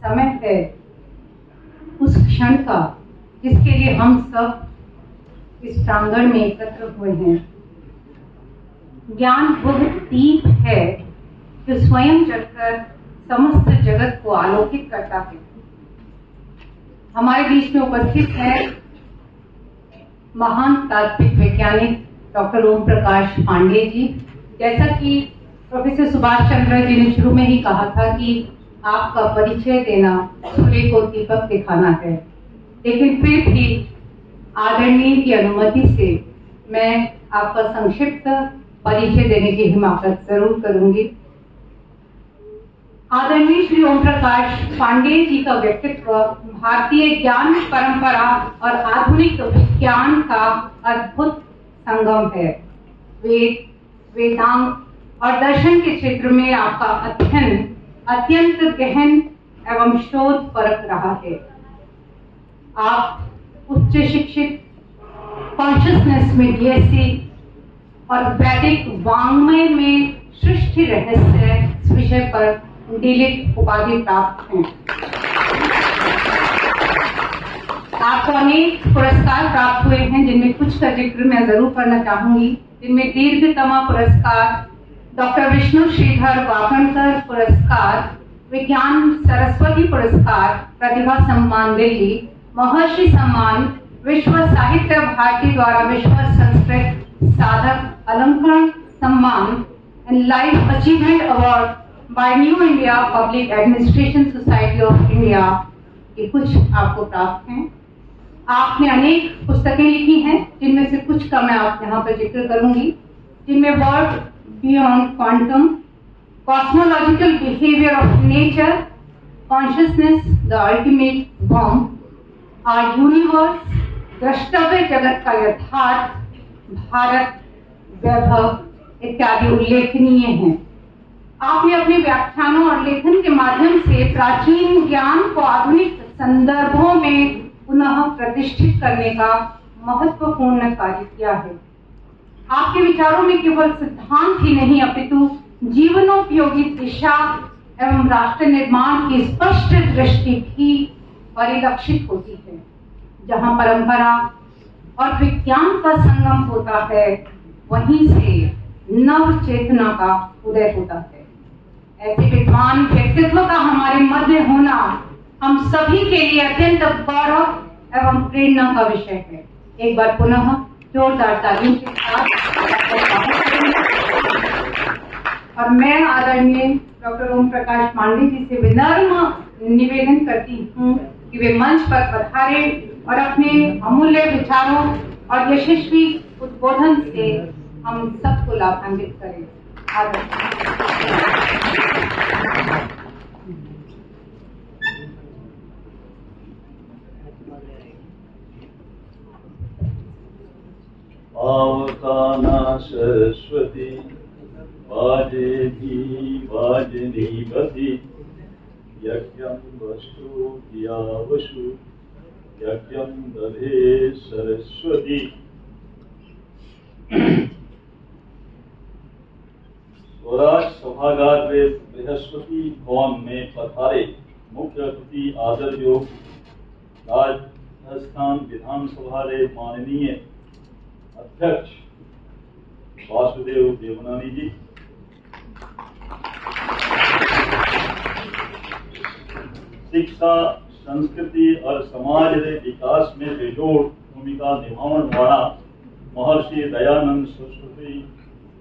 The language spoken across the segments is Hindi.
समय है उस क्षण का जिसके लिए हम सब इस प्रांगण में एकत्र हुए हैं। ज्ञान वह दीप है जो स्वयं जलकर समस्त जगत को आलोकित करता है। हमारे बीच में उपस्थित है महान तात्विक वैज्ञानिक डॉक्टर ओम प्रकाश पांडे जी। जैसा कि प्रोफेसर सुभाष चंद्र जी ने शुरू में ही कहा था कि आपका परिचय देना सूर्य को दीपक दिखाना है, लेकिन फिर भी आदरणीय की अनुमति से मैं आपका संक्षिप्त परिचय देने की हिमाकत जरूर करूंगी। आदरणीय श्री ओम प्रकाश पांडे जी का व्यक्तित्व भारतीय ज्ञान परंपरा और आधुनिक विज्ञान का अद्भुत संगम है। वेद, वेदांत और दर्शन के क्षेत्र में आपका अध्ययन अत्यंत गहन एवं शोध परक रहा है। आप उच्च शिक्षित, कॉन्शियसनेस में बीएससी और वैदिक वाङ्मय में सृष्टि रहस्य इस विषय पर डीलिट उपाधि प्राप्त हैं। आपको अनेक पुरस्कार प्राप्त हुए हैं, जिनमें कुछ का जिक्र मैं जरूर करना चाहूंगी। जिनमें दीर्घतमा पुरस्कार, डॉक्टर विष्णु श्रीधर वाकणकर पुरस्कार, विज्ञान सरस्वती पुरस्कार, प्रतिभा सम्मान दिल्ली, महर्षि सम्मान, विश्व साहित्य भारती द्वारा विश्व संस्कृत साधक अलंकरण सम्मान and life achievement award bye new India public administration society of India, ये कुछ आपको प्राप्त हैं। आपने अनेक पुस्तकें लिखी हैं, जिनमें से कुछ का मैं आप यहाँ पर जिक्र करूंगी, जिनमें world beyond quantum, cosmological behaviour of nature, consciousness the ultimate bomb, our universe, द्रष्टव्य जगत का यथार्थ, भारत, वैभव इत्यादि उल्लेखनीय हैं। आपने अपने व्याख्यानों और लेखन के माध्यम से प्राचीन ज्ञान को आधुनिक संदर्भों में पुनः प्रतिष्ठित करने का महत्वपूर्ण कार्य किया है। आपके विचारों में केवल सिद्धांत ही नहीं अपितु जीवनोपयोगी दिशा एवं राष्ट्र निर्माण की स्पष्ट दृष्टि भी परिलक्षित होती है। जहां परंपरा और विज्ञान का संगम होता है, वहीं से नव चेतना का उदय होता है। ऐसे विद्वान व्यक्तित्व का हमारे मध्य होना हम सभी के लिए अत्यंत गौरव एवं प्रेरणा का विषय है। एक बार पुनः जोरदार तालियों के साथ। और मैं आदरणीय डॉक्टर ओम प्रकाश पांडे जी से विनम्र निवेदन करती हूँ कि वे मंच पर पधारे और अपने अमूल्य विचारों और यशस्वी उद्बोधन से हम सबको लाभान्वित करें। आवकाना सरस्वती वाजे भी वाजनी बधी यज्ञं वस्तु यावसु यज्ञं दधे सरस्वती। स्वराज सभागार में बृहस्पति भवन में पधारे मुख्य अतिथि आदर योग राजस्थान विधानसभा रे माननीय अध्यक्ष वासुदेव देवनानी जी, शिक्षा, संस्कृति और समाज के विकास में बेजोड़ भूमिका निभाने वाला महर्षि दयानंद सरस्वती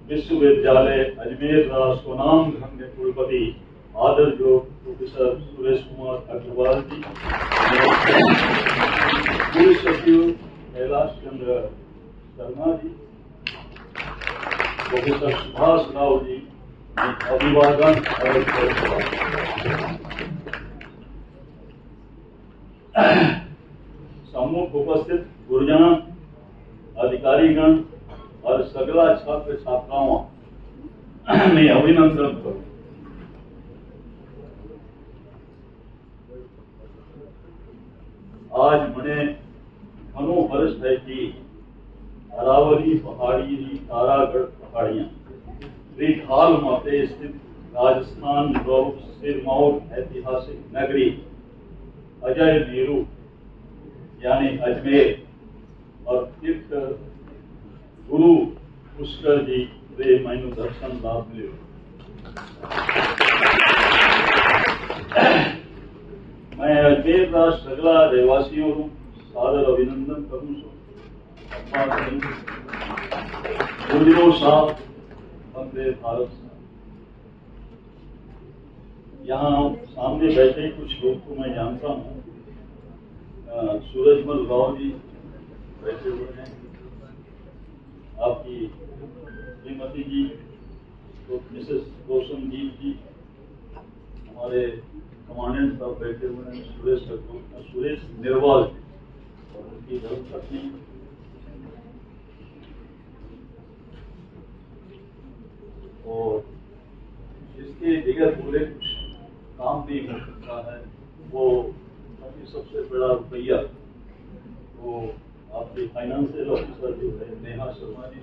विश्वविद्यालय अजमेर का स्वनाम धन्य कुलपति आदर योग प्रोफेसर सुरेश कुमार अग्रवाल जी, पूर्व सचिव कैलाश चंद्र शर्मा जी, प्रोफेसर सुभाष राव जी, अभिवादन सम्मुख उपस्थित गुरुजन, अधिकारीगण और सगला छात्र छात्राओं में अभिनंदन करूं। आज मने घणो वर्ष है कि अरावली पहाड़ी तारागढ़ पहाड़ियां श्रीखाल माते स्थित राजस्थान सिरमौर ऐतिहासिक नगरी अजय नेहरू यानी अजमेर और तीर्थ गुरु पुष्कर जी रे मैनू दर्शन लाभ मिले। मैं अजमेर का सगला रहवासियों को सादर अभिनंदन करूं छो। गुजरो साहब वंदे भारत। यहाँ सामने बैठे कुछ लोग को मैं जानता हूँ। सूरजमल राव जी बैठे हुए हैं, आपकी श्रीमती जी, तो मिसेस रोशनजीत जी, हमारे कमांडेंट साहब बैठे हुए हैं, सुरेश निर्वाल और उनकी धर्मपत्नी, और इसके दिगर पूरे कुछ काम भी हो सकता है। वो अभी सबसे बड़ा रुपया वो आपके फाइनेंशियल ऑफिसर जो है नेहा शर्मा जी,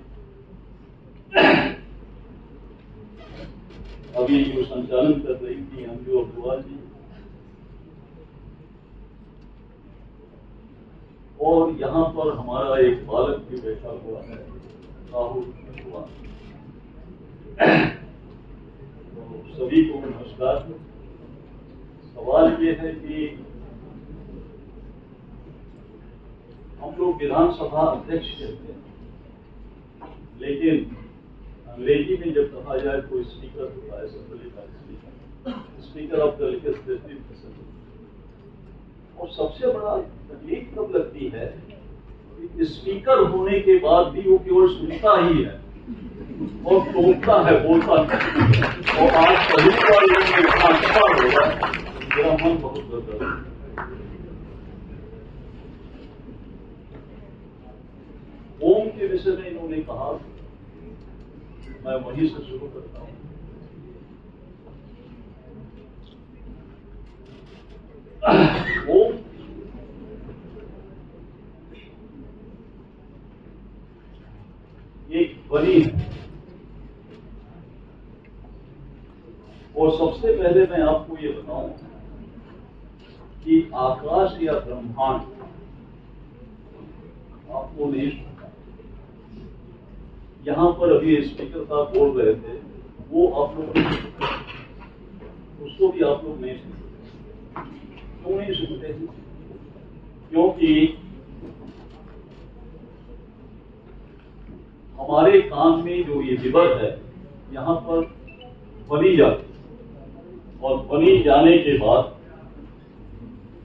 अभी जो संचालन कर रही थी अंजू अग्रवाल जी, और यहाँ पर हमारा एक बालक भी बैठा हुआ है राहुल कुमार। तो सभी को नमस्कार। सवाल ये है कि हम लोग विधानसभा अध्यक्ष कहते हैं, लेकिन अंग्रेजी में जब कहा जाए तो स्पीकर होता है, असेंबली का speaker of the legislative assembly. और सबसे बड़ा तकलीफ कब लगती है कि स्पीकर होने के बाद भी वो केवल सुनता ही है और टोकता है, बोलता नहीं। और आज पहली बार इतना अच्छा होगा, मेरा मन बहुत गदगद है। ओम के विषय में इन्होंने कहा, मैं वहीं से शुरू करता हूं। ओम एक ध्वनि है, और सबसे पहले मैं आपको ये बताऊं कि आकाश या ब्रह्मांड आपको नहीं सुनता। यहाँ पर अभी स्पीकर साहब बोल रहे थे, वो आप लोग उसको भी आप लोग नहीं सुनते। क्यों नहीं सुनते? क्योंकि हमारे कान में जो ये लिवर है, यहाँ पर ध्वनि जाती, और ध्वनि जाने के बाद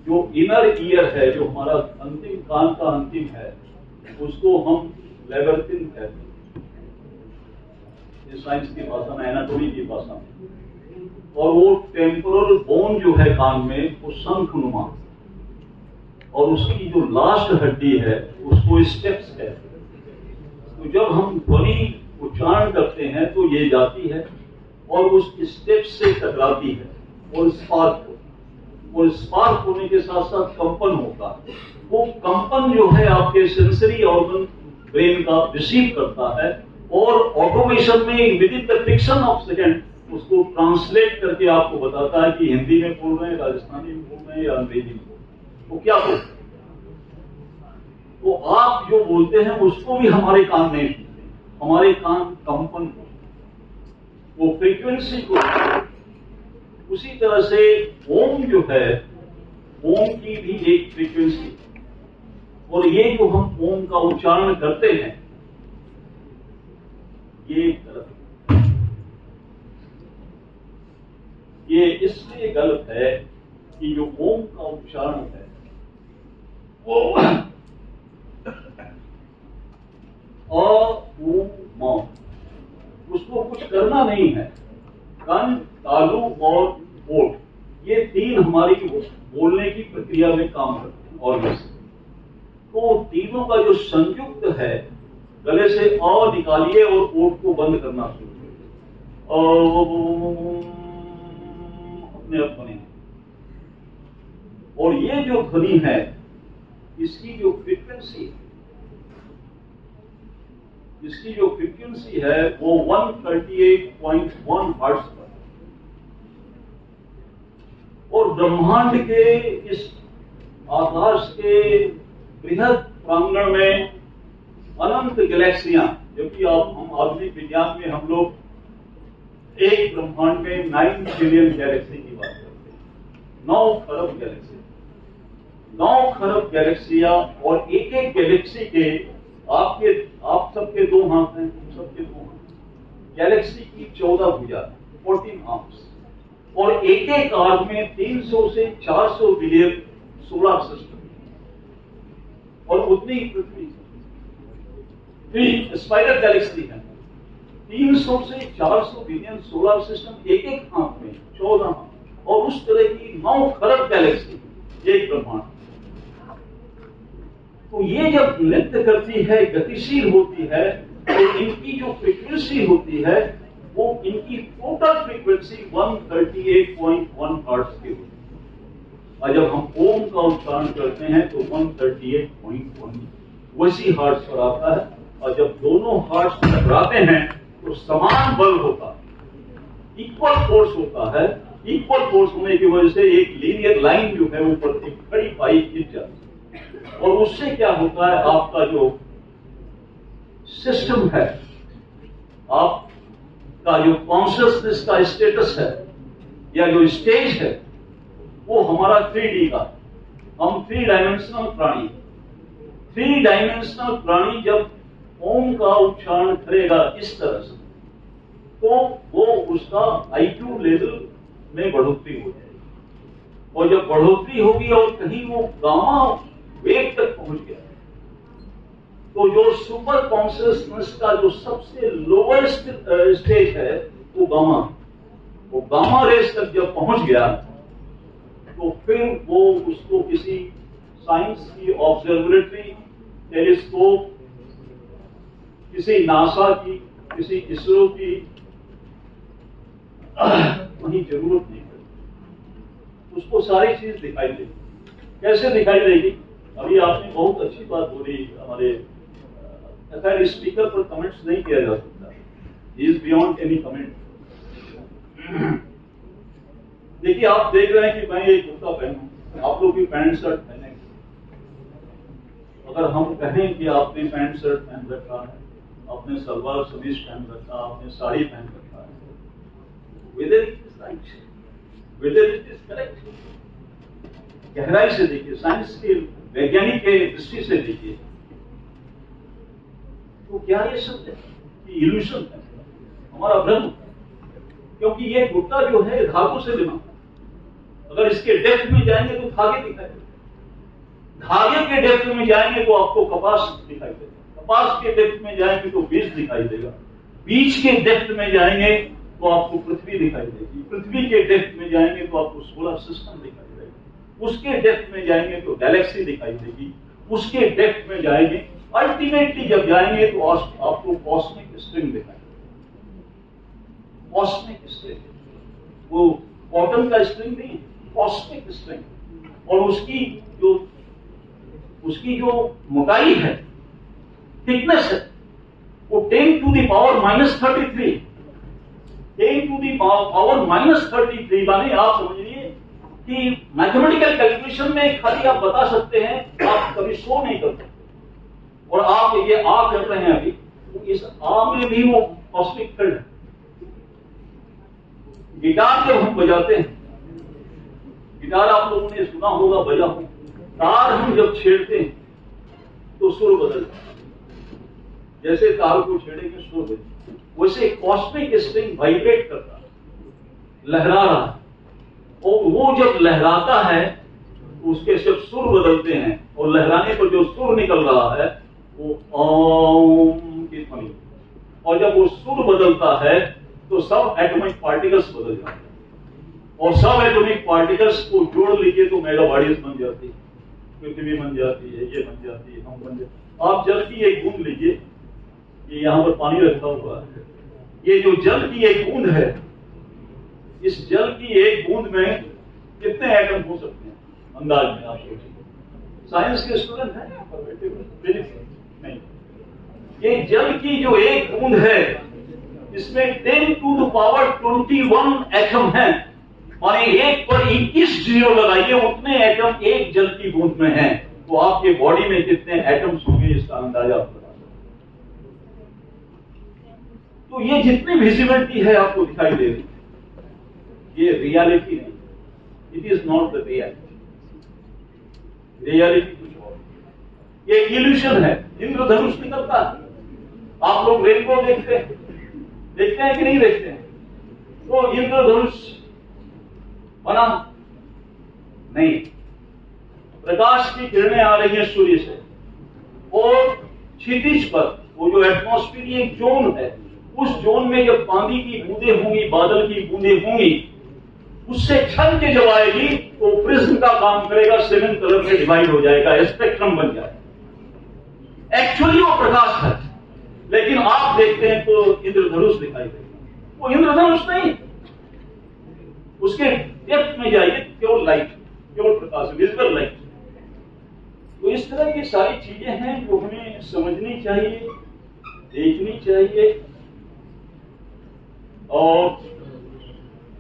जो इनर ईयर है, जो हमारा अंतिम कान का अंतिम है, उसको हम लेबर्थिन कहते हैं, साइंस की भाषा में, एनाटॉमी की भाषा में। और वो टेम्पोरल बोन जो है कान में, वो शंखनुमा, और उसकी जो लास्ट हड्डी है उसको स्टेप्स कहते हैं। तो जब हम ध्वनि उच्चारण करते हैं तो ये जाती है और उस स्टेप से टकराती है और स्पार्क होने के साथ साथ कंपन होता है। वो कंपन जो है आपके सेंसरी ऑर्गन ब्रेन का रिसीव करता है, और ऑटोमेशन में with in the friction of second उसको ट्रांसलेट करके आपको बताता है कि हिंदी में बोल रहे हैं, राजस्थानी में बोल रहे हैं या अंग्रेजी में बोल रहे हैं। तो क्या बोलते हैं? तो आप जो बोलते हैं उसको भी हमारे कान नहीं सुनते, हमारे कान कंपन को, वो फ्रीक्वेंसी को। उसी तरह से ओम जो है, ओम की भी एक फ्रीक्वेंसी, और ये जो हम ओम का उच्चारण करते हैं ये गलत है। ये इसलिए गलत है कि जो ओम का उच्चारण है वो उसको कुछ करना नहीं है। कान, तालु और ओठ, ये तीन हमारी बोलने की प्रक्रिया में काम करते हैं। और तो तीनों का जो संयुक्त है, गले से अ निकालिए और ओठ को बंद करना शुरू करिए, अपने आप बने। और ये जो ध्वनि है, इसकी जो फ्रीक्वेंसी है वो 138.1 हर्ट्ज पर। और ब्रह्मांड के इस आकाश के बृहद प्रांगण में अनंत गैलेक्सियां, जबकि हम आधुनिक विज्ञान में हम लोग एक ब्रह्मांड में 9 ट्रिलियन गैलेक्सी की बात करते हैं। 9 खरब गैलेक्सी, 9 खरब गैलेक्सियां, और एक एक गैलेक्सी के आप सबके 2 हाथ हैं, तुम सबके 2 हाथ। गैलेक्सी की 14 भुजा, 14 आर्म्स, और एक एक आर्म में 300 से 400 बिलियन सोलर सिस्टम, और उतनी ही पृथ्वी स्पाइडर गैलेक्सी है। 300 से 400 बिलियन सोलर सिस्टम एक एक हाथ में, 14 हाथ, और उस तरह की 9 खरब गैलेक्सी, एक ब्रह्मांड। तो ये जब नृत्य करती है, गतिशील होती है, तो इनकी जो फ्रीक्वेंसी होती है वो इनकी टोटल फ्रीक्वेंसी 138.1 हर्ट्ज की होती है। और जब हम ओम का उच्चारण करते हैं तो 138.1 वैसी हर्ट्ज पर आता है। और जब दोनों हर्ट्ज टकराते हैं तो समान बल होता है, इक्वल फोर्स होता है। इक्वल फोर्स होने की वजह से एक लीनियर लाइन जो है ऊपर एक खड़ी पाई खिंच जाती है, और उससे क्या होता है, आपका जो सिस्टम है, आपका जो कॉन्शियसनेस का स्टेटस है या जो स्टेज है, वो हमारा 3D का। हम 3 डायमेंशनल प्राणी, 3 डायमेंशनल प्राणी जब ओम का उच्चारण करेगा इस तरह से, तो वो उसका IQ लेवल में बढ़ोतरी हो जाएगी। और जब बढ़ोतरी होगी और कहीं वो गामा वेग तक पहुंच गया, तो जो सुपर कॉन्शियसनेस का जो सबसे लोएस्ट स्टेज है वो गामा रेस तक जब पहुंच गया, तो फिर वो उसको किसी साइंस की ऑब्जर्वेटरी, टेलीस्कोप, किसी नासा की, किसी इसरो की वही जरूरत नहीं पड़ती, उसको सारी चीज दिखाई देगी। कैसे दिखाई देगी? अभी आपने बहुत अच्छी बात बोली। हमारे खैर स्पीकर पर कमेंट्स नहीं किया जा सकता, इज बियॉन्ड एनी कमेंट। देखिए, आप देख रहे हैं कि मैं एक कुर्ता पहनूं, आप लोग भी पैंट शर्ट पहने। अगर हम कहें कि आपने पैंट शर्ट पहन रखा है, आपने सलवार कमीज पहन रखा, आपने साड़ी पहन रखा है, whether it is right, whether it is correct, गहराई से देखिए, साइंस के वैज्ञानिक के दृष्टि से देखिए, तो क्या ये सत्य है? इल्यूशन है, हमारा भ्रम। क्योंकि ये कुर्ता जो है धातु से बना, अगर इसके डेप्थ में जाएंगे तो धागे दिखाई देगा, धागे के डेप्थ में जाएंगे तो आपको कपास दिखाई देगा, कपास के डेप्थ में जाएंगे तो बीज दिखाई देगा, बीज के डेप्थ में जाएंगे तो आपको पृथ्वी दिखाई देगी, पृथ्वी के डेप्थ में जाएंगे तो आपको सोलर सिस्टम दिखाई देगा, उसके डेप्थ में जाएंगे तो गैलेक्सी दिखाई देगी, उसके डेप्थ में जाएंगे, अल्टीमेटली जब जाएंगे तो आपको कॉस्मिक स्ट्रिंग दिखाई देगी। कॉस्मिक स्ट्रिंग, वो कॉटन का स्ट्रिंग नहीं, कॉस्मिक स्ट्रिंग। और उसकी जो मोटाई है, थिकनेस है, वो 10 to the power -33, 10 to the power -33। माने आप समझिए कि मैथमेटिकल कैलकुलेशन में खाली आप बता सकते हैं, आप कभी शो नहीं कर सकते। और आप ये आ कर रहे हैं अभी, तो इस आ में भी वो कॉस्मिक फील्ड है। गिटार जब हम बजाते हैं, गिटार आप लोगों ने सुना होगा, बजा हो, तार हम जब छेड़ते हैं तो सुर बदलता है, जैसे तार को छेड़ेंगे सुर बदलता है, वैसे कॉस्मिक स्ट्रिंग वाइब्रेट करता है, लहरा रहा है। और वो जब लहराता है तो उसके जब सुर बदलते हैं, और लहराने पर जो सुर निकल रहा है वो ओम की ध्वनि। और जब वो सुर बदलता है तो सब एटॉमिक पार्टिकल्स बदल जाते हैं, और सब एटॉमिक पार्टिकल्स को जोड़ लीजिए तो मेगाबाडीज बन जाती है, पृथ्वी बन जाती है, ये बन जाती है, हम बन जाते हैं। आप जल की एक बूंद लीजिए, ये यहाँ पर पानी रखा हुआ है, ये जो जल की एक बूंद है, इस जल की एक बूंद में कितने एटम हो सकते हैं अंदाज में? आप सोचिए। साइंस के स्टूडेंट हैं, नहीं, ये जल की जो एक बूंद है, इसमें 10 to the power 21 एटम है। माने 1 पर 21 जीरो लगाइए, उतने एटम एक जल की बूंद में हैं, तो आपके बॉडी में कितने एटम्स होंगे इसका अंदाजा आप लगा सकते। तो ये जितनी विजिबिलिटी है आपको दिखाई दे रही, ये रियलिटी नहीं, it is not the reality. Reality कुछ और, ये इल्यूशन है। इंद्रधनुष निकलता है, आप लोग रेनबो देखते हैं कि नहीं देखते हैं? तो इंद्रधनुष बना नहीं, प्रकाश की किरणें आ रही हैं सूर्य से, और क्षितिज पर वो जो एटमॉस्फेरिक एक जोन है, उस जोन में जब पानी की बूंदें होंगी, बादल की बूंदें होंगी, उससे छन के जब आएगी तो प्रिज्म का काम करेगा, 7 कलर में डिवाइड हो जाएगा, स्पेक्ट्रम बन जाएगा। एक्चुअली वो प्रकाश है, लेकिन आप देखते हैं तो इंद्रधनुष दिखाई देगा। वो इंद्रधनुष नहीं, उसके डेप्थ में जाइए, प्योर लाइट, प्योर प्रकाश, विजिबल लाइट। तो इस तरह की सारी चीजें हैं जो हमें समझनी चाहिए, देखनी चाहिए। और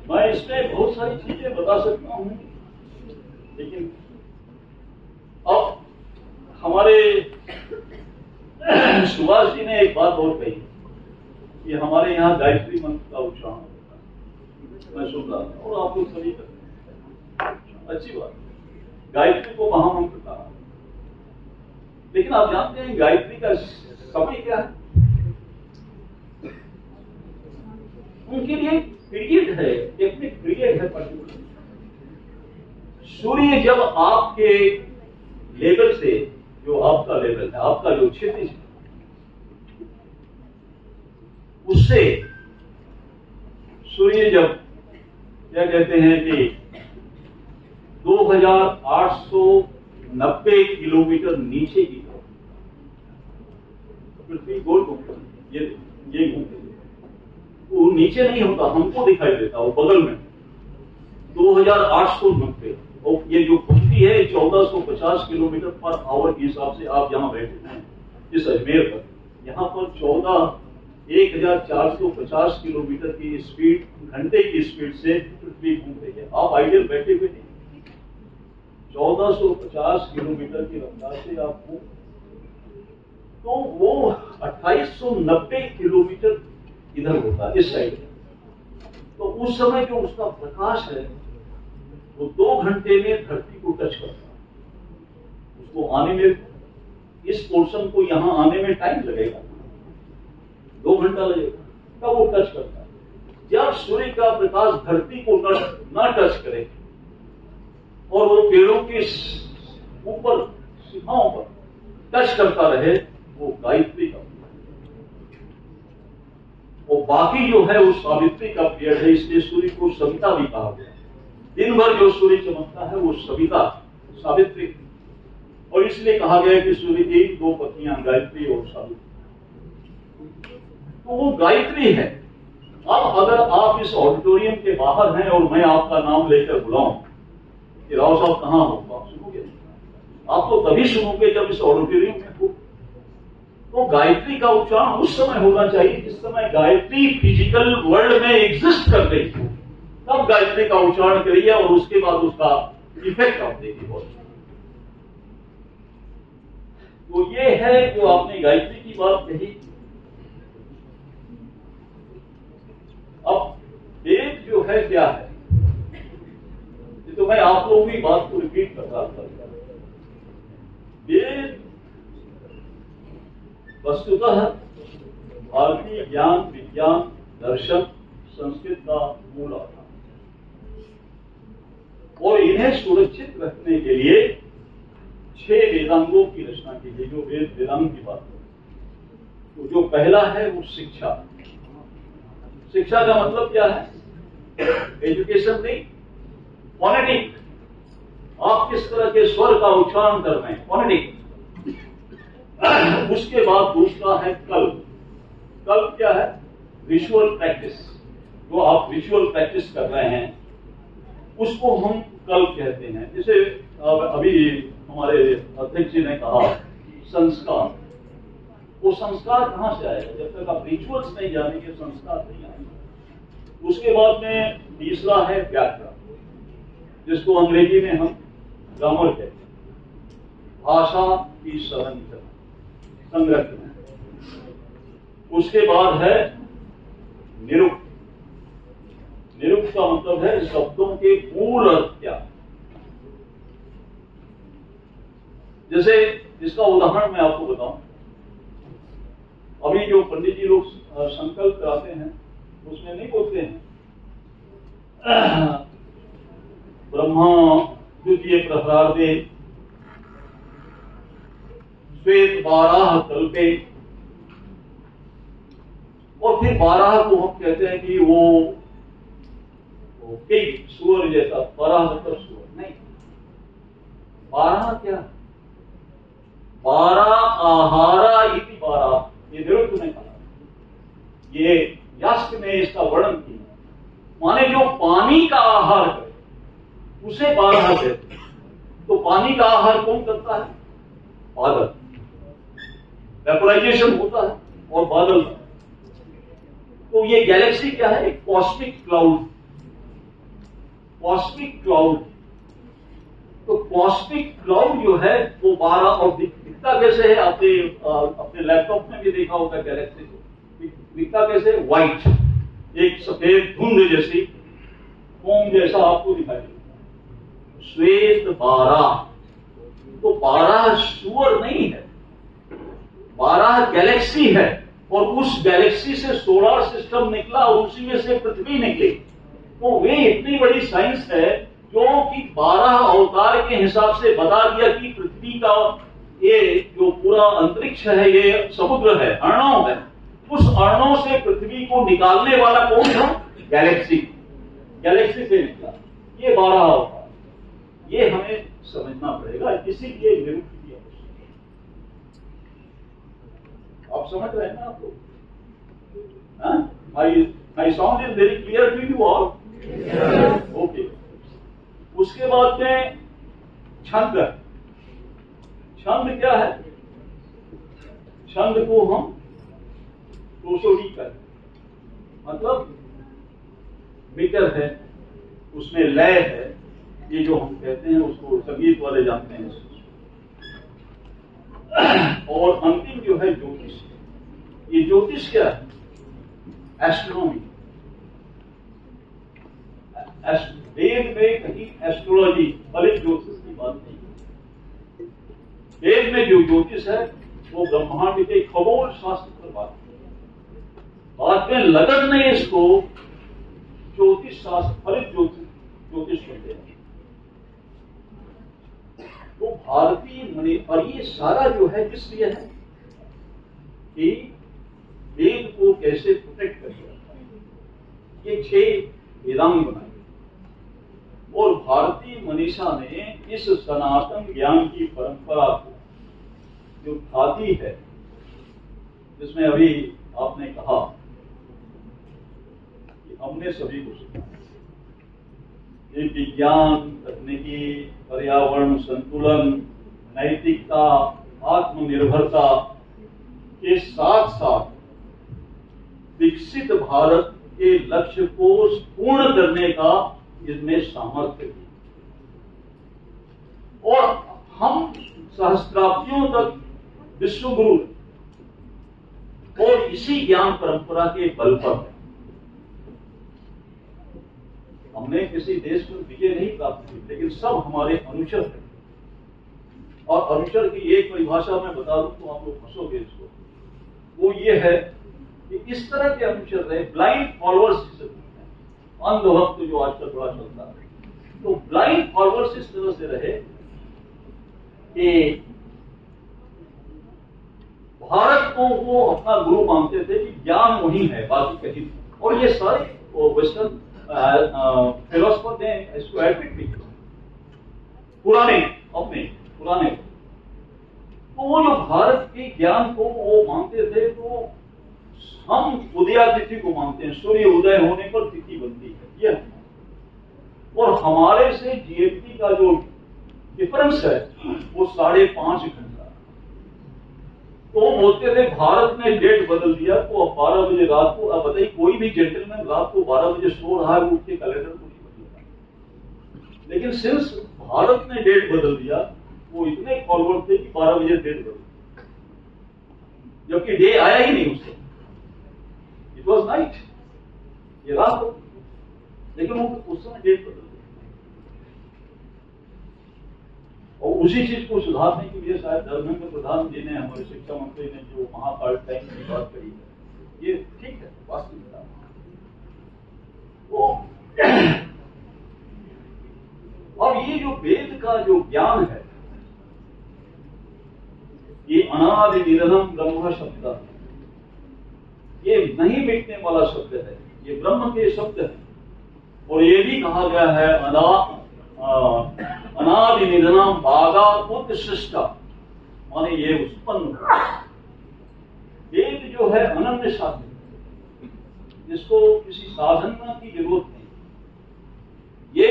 मैं इसमें बहुत सारी चीजें बता सकता हूं, लेकिन अब हमारे सुभाष जी ने एक बात और कही कि हमारे यहाँ गायत्री मंत्र का उच्चारण होता है, मैं सुन रहा था और आप लोग सभी करते हैं, अच्छी बात। गायत्री को महामंत्र कहा, लेकिन आप जानते हैं गायत्री का समय क्या है? उनके लिए पीरियड है, टेक्निक पीरियड है पर्टिकुलर। सूर्य जब आपके लेवल से, जो आपका लेवल है, आपका जो क्षेत्र है, उससे सूर्य जब क्या कहते हैं कि 2890 किलोमीटर नीचे की तरफ पृथ्वी गोल घूमती, ये घूमती, वो नीचे नहीं होता, हमको दिखाई देता, वो बगल में 2890, और ये जो घूमती है 1450 किलोमीटर पर आवर के हिसाब से। आप जहां बैठे हैं इस अजमेर पर, यहाँ पर 1450 किलोमीटर की स्पीड, घंटे की स्पीड से पृथ्वी घूम रही है। आप आइडियल बैठे हुए नहीं, 1450 किलोमीटर की रफ्तार से आप घूम, तो वो 2890 किलोमीटर इधर होता है, इस साइड। तो उस समय जो उसका प्रकाश है वो 2 घंटे में धरती को टच करता है। उसको आने में, इस पोर्शन को यहां आने में टाइम लगेगा, 2 घंटा लगेगा, तब वो टच करता है। जब सूर्य का प्रकाश धरती को न टच करे और वो पेड़ों के ऊपर, शिखाओं पर टच करता रहे, वो गायत्री का, और बाकी जो है वो सावित्री का पीरियड है। इसलिए सूर्य को सविता भी कहा गया। दिन भर जो सूर्य चमकता है वो सविता, सावित्री, और इसलिए कहा गया कि सूर्य की 2 पत्नियां, गायत्री और सावित्री। तो वो गायत्री है। अब अगर आप इस ऑडिटोरियम के बाहर हैं और मैं आपका नाम लेकर बुलाऊं कि राव साहब कहां हो, तो आप सुनोगे? आप तो तभी सुनोगे जब इस ऑडिटोरियम में हो। तो गायत्री का उच्चारण उस समय होना चाहिए जिस समय गायत्री फिजिकल वर्ल्ड में एग्जिस्ट कर रही हो, तब गायत्री का उच्चारण करिए, और उसके बाद उसका इफेक्ट आप देखिए। तो ये है जो आपने गायत्री की बात कही। अब वेद जो है क्या है, तो मैं आप लोगों की बात को रिपीट कर रहा था। वेद वस्तुतः भारतीय ज्ञान, विज्ञान, दर्शन, संस्कृत का मूल आधार, और इन्हें सुरक्षित रखने के लिए 6 वेदांगों की रचना की गई। जो वेदांग की बात है, तो जो पहला है वो शिक्षा। शिक्षा का मतलब क्या है? एजुकेशन नहीं, फोनेटिक। आप किस तरह के स्वर का उच्चारण कर रहे हैं, फोनेटिक। उसके बाद दूसरा है कल्प। कल्प क्या है? Visual practice. जो आप विजुअल प्रैक्टिस कर रहे हैं उसको हम कल्प कहते हैं। जैसे अभी हमारे अध्यक्ष जी ने कहा संस्कार, वो संस्कार कहां से आएगा? जब तक आप रिचुअल्स नहीं जानेंगे संस्कार नहीं आएंगे। उसके बाद में तीसरा है व्याकरण। जिसको अंग्रेजी में हम ग्रामर कहते हैं, भाषा की संरचना। उसके बाद है निरुक्त। निरुक्त का मतलब है शब्दों के मूल अर्थ क्या। जैसे इसका उदाहरण मैं आपको बताऊं, अभी जो पंडित जी लोग संकल्प कराते हैं उसमें नहीं बोलते हैं ब्रह्मा द्वितीय प्रहरार्धे श्वेत 12 कल्पे, और फिर 12 को हम कहते हैं कि वो पिग, सुअर जैसा। 12 मतलब सुअर नहीं, 12 क्या, 12 आहारा इति 12, ये निरुक्त ने कहा, ये यास्क ने इसका वर्णन किया। माने जो पानी का आहार करे उसे 12 कहते हैं। तो पानी का आहार कौन करता है? बादल, वेपोराइजेशन होता है और बादल। तो ये गैलेक्सी क्या है? एक कॉस्मिक क्लाउड। कॉस्मिक क्लाउड, तो कॉस्मिक क्लाउड जो है वो 12, और दिखता कैसे है? अपने लैपटॉप में भी देखा होगा गैलेक्सी को। दिखता कैसे? व्हाइट, एक सफेद धुंध जैसी, फोम जैसा आपको दिखाई देगा। श्वेत 12, तो 12 सुअर नहीं है, 12 गैलेक्सी है, और उस गैलेक्सी से सोलर सिस्टम निकला और उसी में से पृथ्वी निकली। तो वे इतनी बड़ी साइंस है जो कि 12 अवतार के हिसाब से बता दिया कि पृथ्वी का ये जो पूरा अंतरिक्ष है ये समुद्र है, अर्णव है। उस अर्णव से पृथ्वी को निकालने वाला कौन था? गैलेक्सी। गैलेक्सी से निकला ये 12 अवतार। ये हमें समझना पड़ेगा, इसीलिए निरुक्त की आवश्यकता। आप समझ रहे हैं ना आप लोग? My sound is very clear to you all? Okay. उसके बाद में छंद। छंद क्या है? छंद को हम प्रोसोडी करते, मतलब मीटर है, उसमें लय है, ये जो हम कहते हैं उसको संगीत वाले जानते हैं। और अंतिम जो है ज्योतिष। ये ज्योतिष क्या है? एस्ट्रोनॉमी। वेद में कहीं एस्ट्रोलॉजी फलित ज्योतिष की बात नहीं है। वेद में जो ज्योतिष है वो ब्रह्मांड के खगोल शास्त्र पर बात है। बाद में लगन ने इसको ज्योतिष शास्त्र, फलित ज्योतिष कहते हैं। तो भारतीय और ये सारा जो है किस लिए है कि वेद को कैसे प्रोटेक्ट कर सकता है। ये 6 वेदांग बनाए, और भारतीय मनीषा ने इस सनातन ज्ञान की परंपरा को जो खादी है, जिसमें अभी आपने कहा कि हमने सभी को सीखा, ये विज्ञान, तकनीकी, पर्यावरण संतुलन, नैतिकता, आत्मनिर्भरता के साथ साथ विकसित भारत के लक्ष्य को पूर्ण करने का इसमें सामर्थ्य है। और हम सहस्त्राब्दियों तक विश्व गुरु और इसी ज्ञान परंपरा के बल पर है। हमने किसी देश में विजय नहीं प्राप्त की, लेकिन सब हमारे अनुचर हैं। और अनुचर की एक परिभाषा मैं बता दूं तो आप लोग हंसोगे इसको, वो ये है कि इस तरह के अनुचर रहे, ब्लाइंड फॉलोअर्स जिसे बोलते हैं, अंधभक्त जो आजकल बड़ा चलता है। तो ब्लाइंड फॉलोअर्स इस तरह से रहे कि भारत को वो अपना गुरु मानते थे कि ज्ञान वही है, बाकी कहीं। और ये सारे वेस्टर्न फिलोसफर ने इसको एडमिट भी किया, पुराने तो वो जो भारत के ज्ञान को वो मानते थे, तो हम उदयातिथि को मानते हैं, सूर्य उदय होने पर तिथि बनती है ये। और हमारे से जीएमटी का जो डिफरेंस है वो 5.5 घंटा। तो वो बोलते थे भारत ने डेट बदल दिया, तो अब 12 बजे रात को, अब बताइए कोई भी जेंटलमैन रात को 12 बजे सो रहा है, वो उठ के कैलेंडर को नहीं बदलता। लेकिन सिंस भारत ने डेट बदल दिया, वो इतने फॉरवर्ड थे कि 12 बजे डेट बदल, जबकि डे आया ही नहीं उससे, इट वॉज नाइट, ये रात हो, लेकिन वो उस समय डेट बदल दी। और उसी चीज को सुधारने के लिए शायद धर्मेंद्र प्रधान जी ने, हमारे शिक्षा मंत्री ने जो महाकाल टाइम की बात करी है, ये ठीक है, वास्तविकता। वो और ये जो वेद का जो ज्ञान है, ये अनादि निरंतर ब्रह्म शब्द, ये नहीं मिटने वाला शब्द है, ये ब्रह्म के शब्द है। और ये भी कहा गया है अनादि निधनम भागा उत्सृष्टा, माने ये उत्पन्न हुआ। वेद जो है अनन्य शास्त्र, जिसको किसी साधन की जरूरत नहीं, ये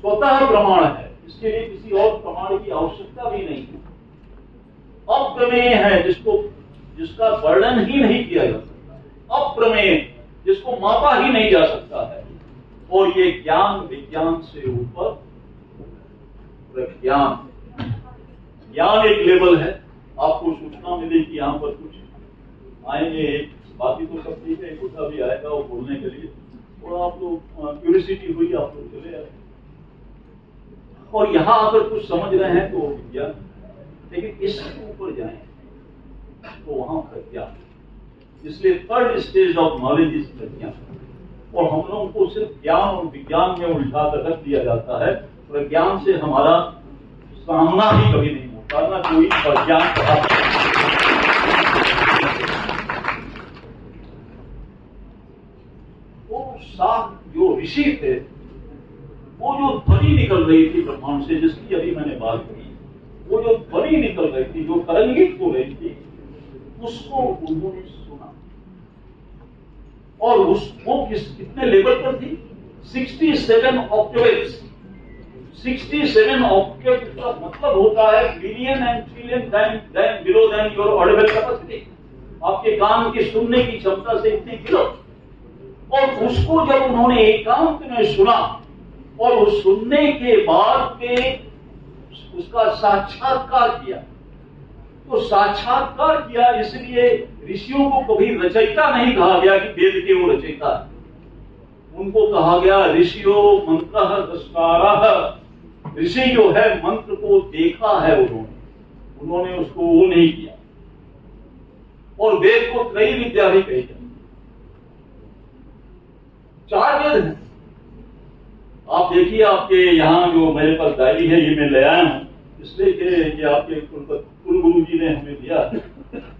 स्वतः प्रमाण है, इसके लिए किसी और प्रमाण की आवश्यकता भी नहीं है। अप्रमेय है, जिसका वर्णन ही नहीं किया जा सकता, अप्रमेय, जिसको मापा ही नहीं जा सकता है। और ये ज्ञान विज्ञान से ऊपर प्रज्ञान, ज्ञान एक लेवल है। आपको सूचना मिली कि यहाँ पर कुछ आएंगे, बाकी तो सब ठीक है, एक बुढ़ा भी आएगा वो बोलने के लिए, और आप लोग क्यूरियोसिटी हुई, आप लोग चले आए, और यहाँ अगर कुछ समझ रहे हैं तो विज्ञान, लेकिन इसके ऊपर जाए तो वहां प्रज्ञान। इसलिए third stage of knowledge is pragyan. और हम लोगों को सिर्फ ज्ञान और विज्ञान में उलझा कर रख दिया जाता है। प्रज्ञान से हमारा सामना ही कभी नहीं होता, ना कोई प्रज्ञान प्राप्त। वो सात जो ऋषि थे, वो जो ध्वनि निकल रही थी ब्रह्मांड से, जिसकी अभी मैंने बात की, वो जो ध्वनि निकल रही थी, जो तरंगित हो रही थी, उसको उन्होंने सुना। और वो कितने लेवल पर थी? 67 ऑक्टेव्स। 67 ऑक्टेव का मतलब होता है billion and trillion time below than your audible capacity. आपके कान की सुनने की क्षमता से इतने किलो। और उसको जब उन्होंने एकांत में सुना, और उस सुनने के बाद में उसका साक्षात्कार किया, तो साक्षात्कार किया, इसलिए ऋषियों को कभी रचयिता नहीं कहा गया कि वेद के वो रचयिता है। उनको कहा गया ऋषियों मंत्र दस्तारः। ऋषि जो है मंत्र को देखा है उन्होंने उसको वो नहीं किया। और वेद को त्रयी विद्या भी कही जाती। 4 वेद हैं। आप देखिए, आपके यहाँ जो मेरे पास डायरी है, ये मैं ले आया हूं, इसलिए कि ये आपके कुलगुरु जी ने हमें दिया,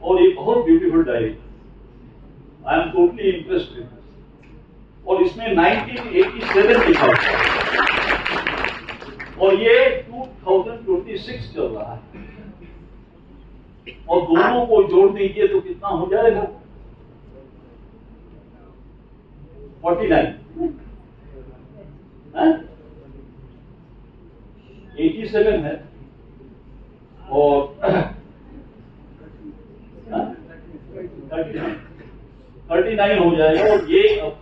और ये बहुत ब्यूटीफुल डायरी है। I am totally interested. और इसमें 1987 लिखा है, और ये 2026 चल रहा है। और दोनों को जोड़ दीजिए तो कितना हो जाएगा? 49। 87 है और 39 हो जाएगा। और ये अब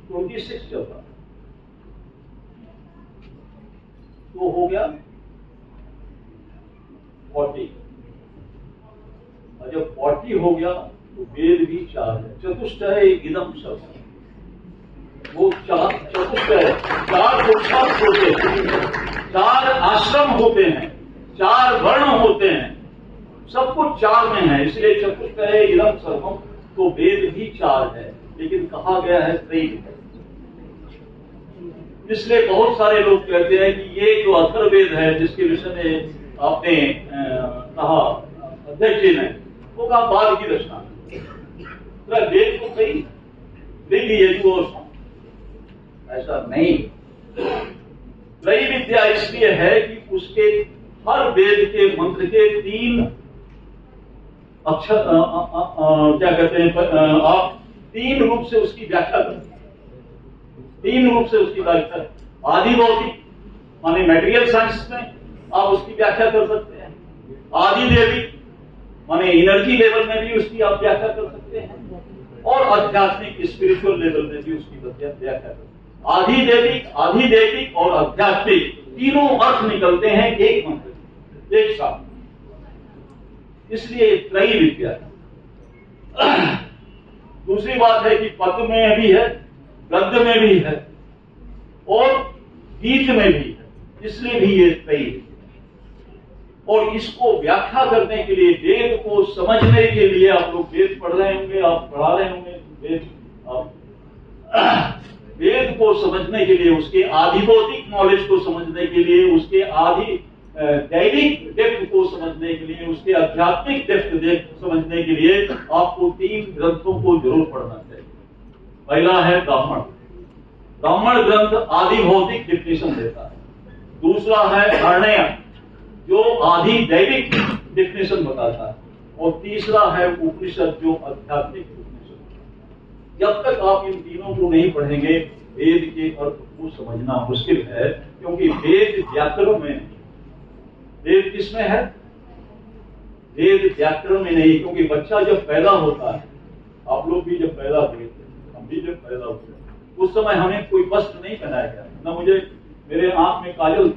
26 चल रहा, तो हो गया 40। और जब 40 हो गया तो वेद भी 4 है। चतुष्टय इदम सब, वो 4 चतुष्टय, 4 पुरुषार्थ होते हैं, 4 आश्रम होते हैं, 4 वर्ण होते हैं, सब कुछ 4 में है। इसलिए चतुष्टय इदम सर्वम, तो वेद भी 4 है, लेकिन कहा गया है त्रयी। इसलिए बहुत सारे लोग कहते हैं कि ये जो अथर्ववेद है, जिसके विषय में आपने कहा अध्यक्ष जी ने, वो कहा बाद की रचना है। वेद को कही दिल्ली यजुर्वेद, ऐसा नहीं। त्रयी विद्या इसलिए है कि उसके हर वेद के मंत्र के 3 अक्षर, क्या कहते हैं, आप 3 रूप से उसकी व्याख्या करते हैं। 3 रूप से उसकी व्याख्या, आदि भौतिक माने मटेरियल साइंस में आप उसकी व्याख्या कर सकते हैं। आदि देवी माने एनर्जी लेवल में भी उसकी आप व्याख्या कर सकते हैं, और आध्यात्मिक स्पिरिचुअल लेवल में भी उसकी व्याख्या कर सकते हैं। आधिदैविक और आध्यात्मिक तीनों अर्थ निकलते हैं एक मंत्र एक साथ, इसलिए त्रयी विद्या। दूसरी बात है कि पद में भी है, गद्य में भी है और गीत में भी है, इसलिए भी ये त्रयी है। और इसको व्याख्या करने के लिए, वेद को समझने के लिए, आप लोग वेद पढ़ रहे होंगे, आप पढ़ा रहे होंगे वेद को समझने के लिए, उसके आधिभौतिक नॉलेज को समझने के लिए, उसके आदि दैविक डेप्थ को समझने के लिए, उसके आध्यात्मिक डेप्थ समझने के लिए आपको 3 ग्रंथों को जरूर पढ़ना चाहिए। पहला है ब्राह्मण ग्रंथ आधिभौतिक डिफिनेशन देता है। दूसरा है अरण्यक जो आदि दैविक डिफिनेशन बताता है, और तीसरा है उपनिषद जो आध्यात्मिक उपनिषद। जब तक आप इन तीनों को नहीं पढ़ेंगे वेद के अर्थ को समझना मुश्किल है, क्योंकि वेद व्याकरण में नहीं। वेद किसमें है? वेद व्याकरण में नहीं, क्योंकि बच्चा जब पैदा होता है, आप लोग भी जब पैदा हुए थे, हम भी जब पैदा हुए, उस समय हमें कोई वस्त्र नहीं पहनाया गया, न मुझे मेरे आंख में काजल।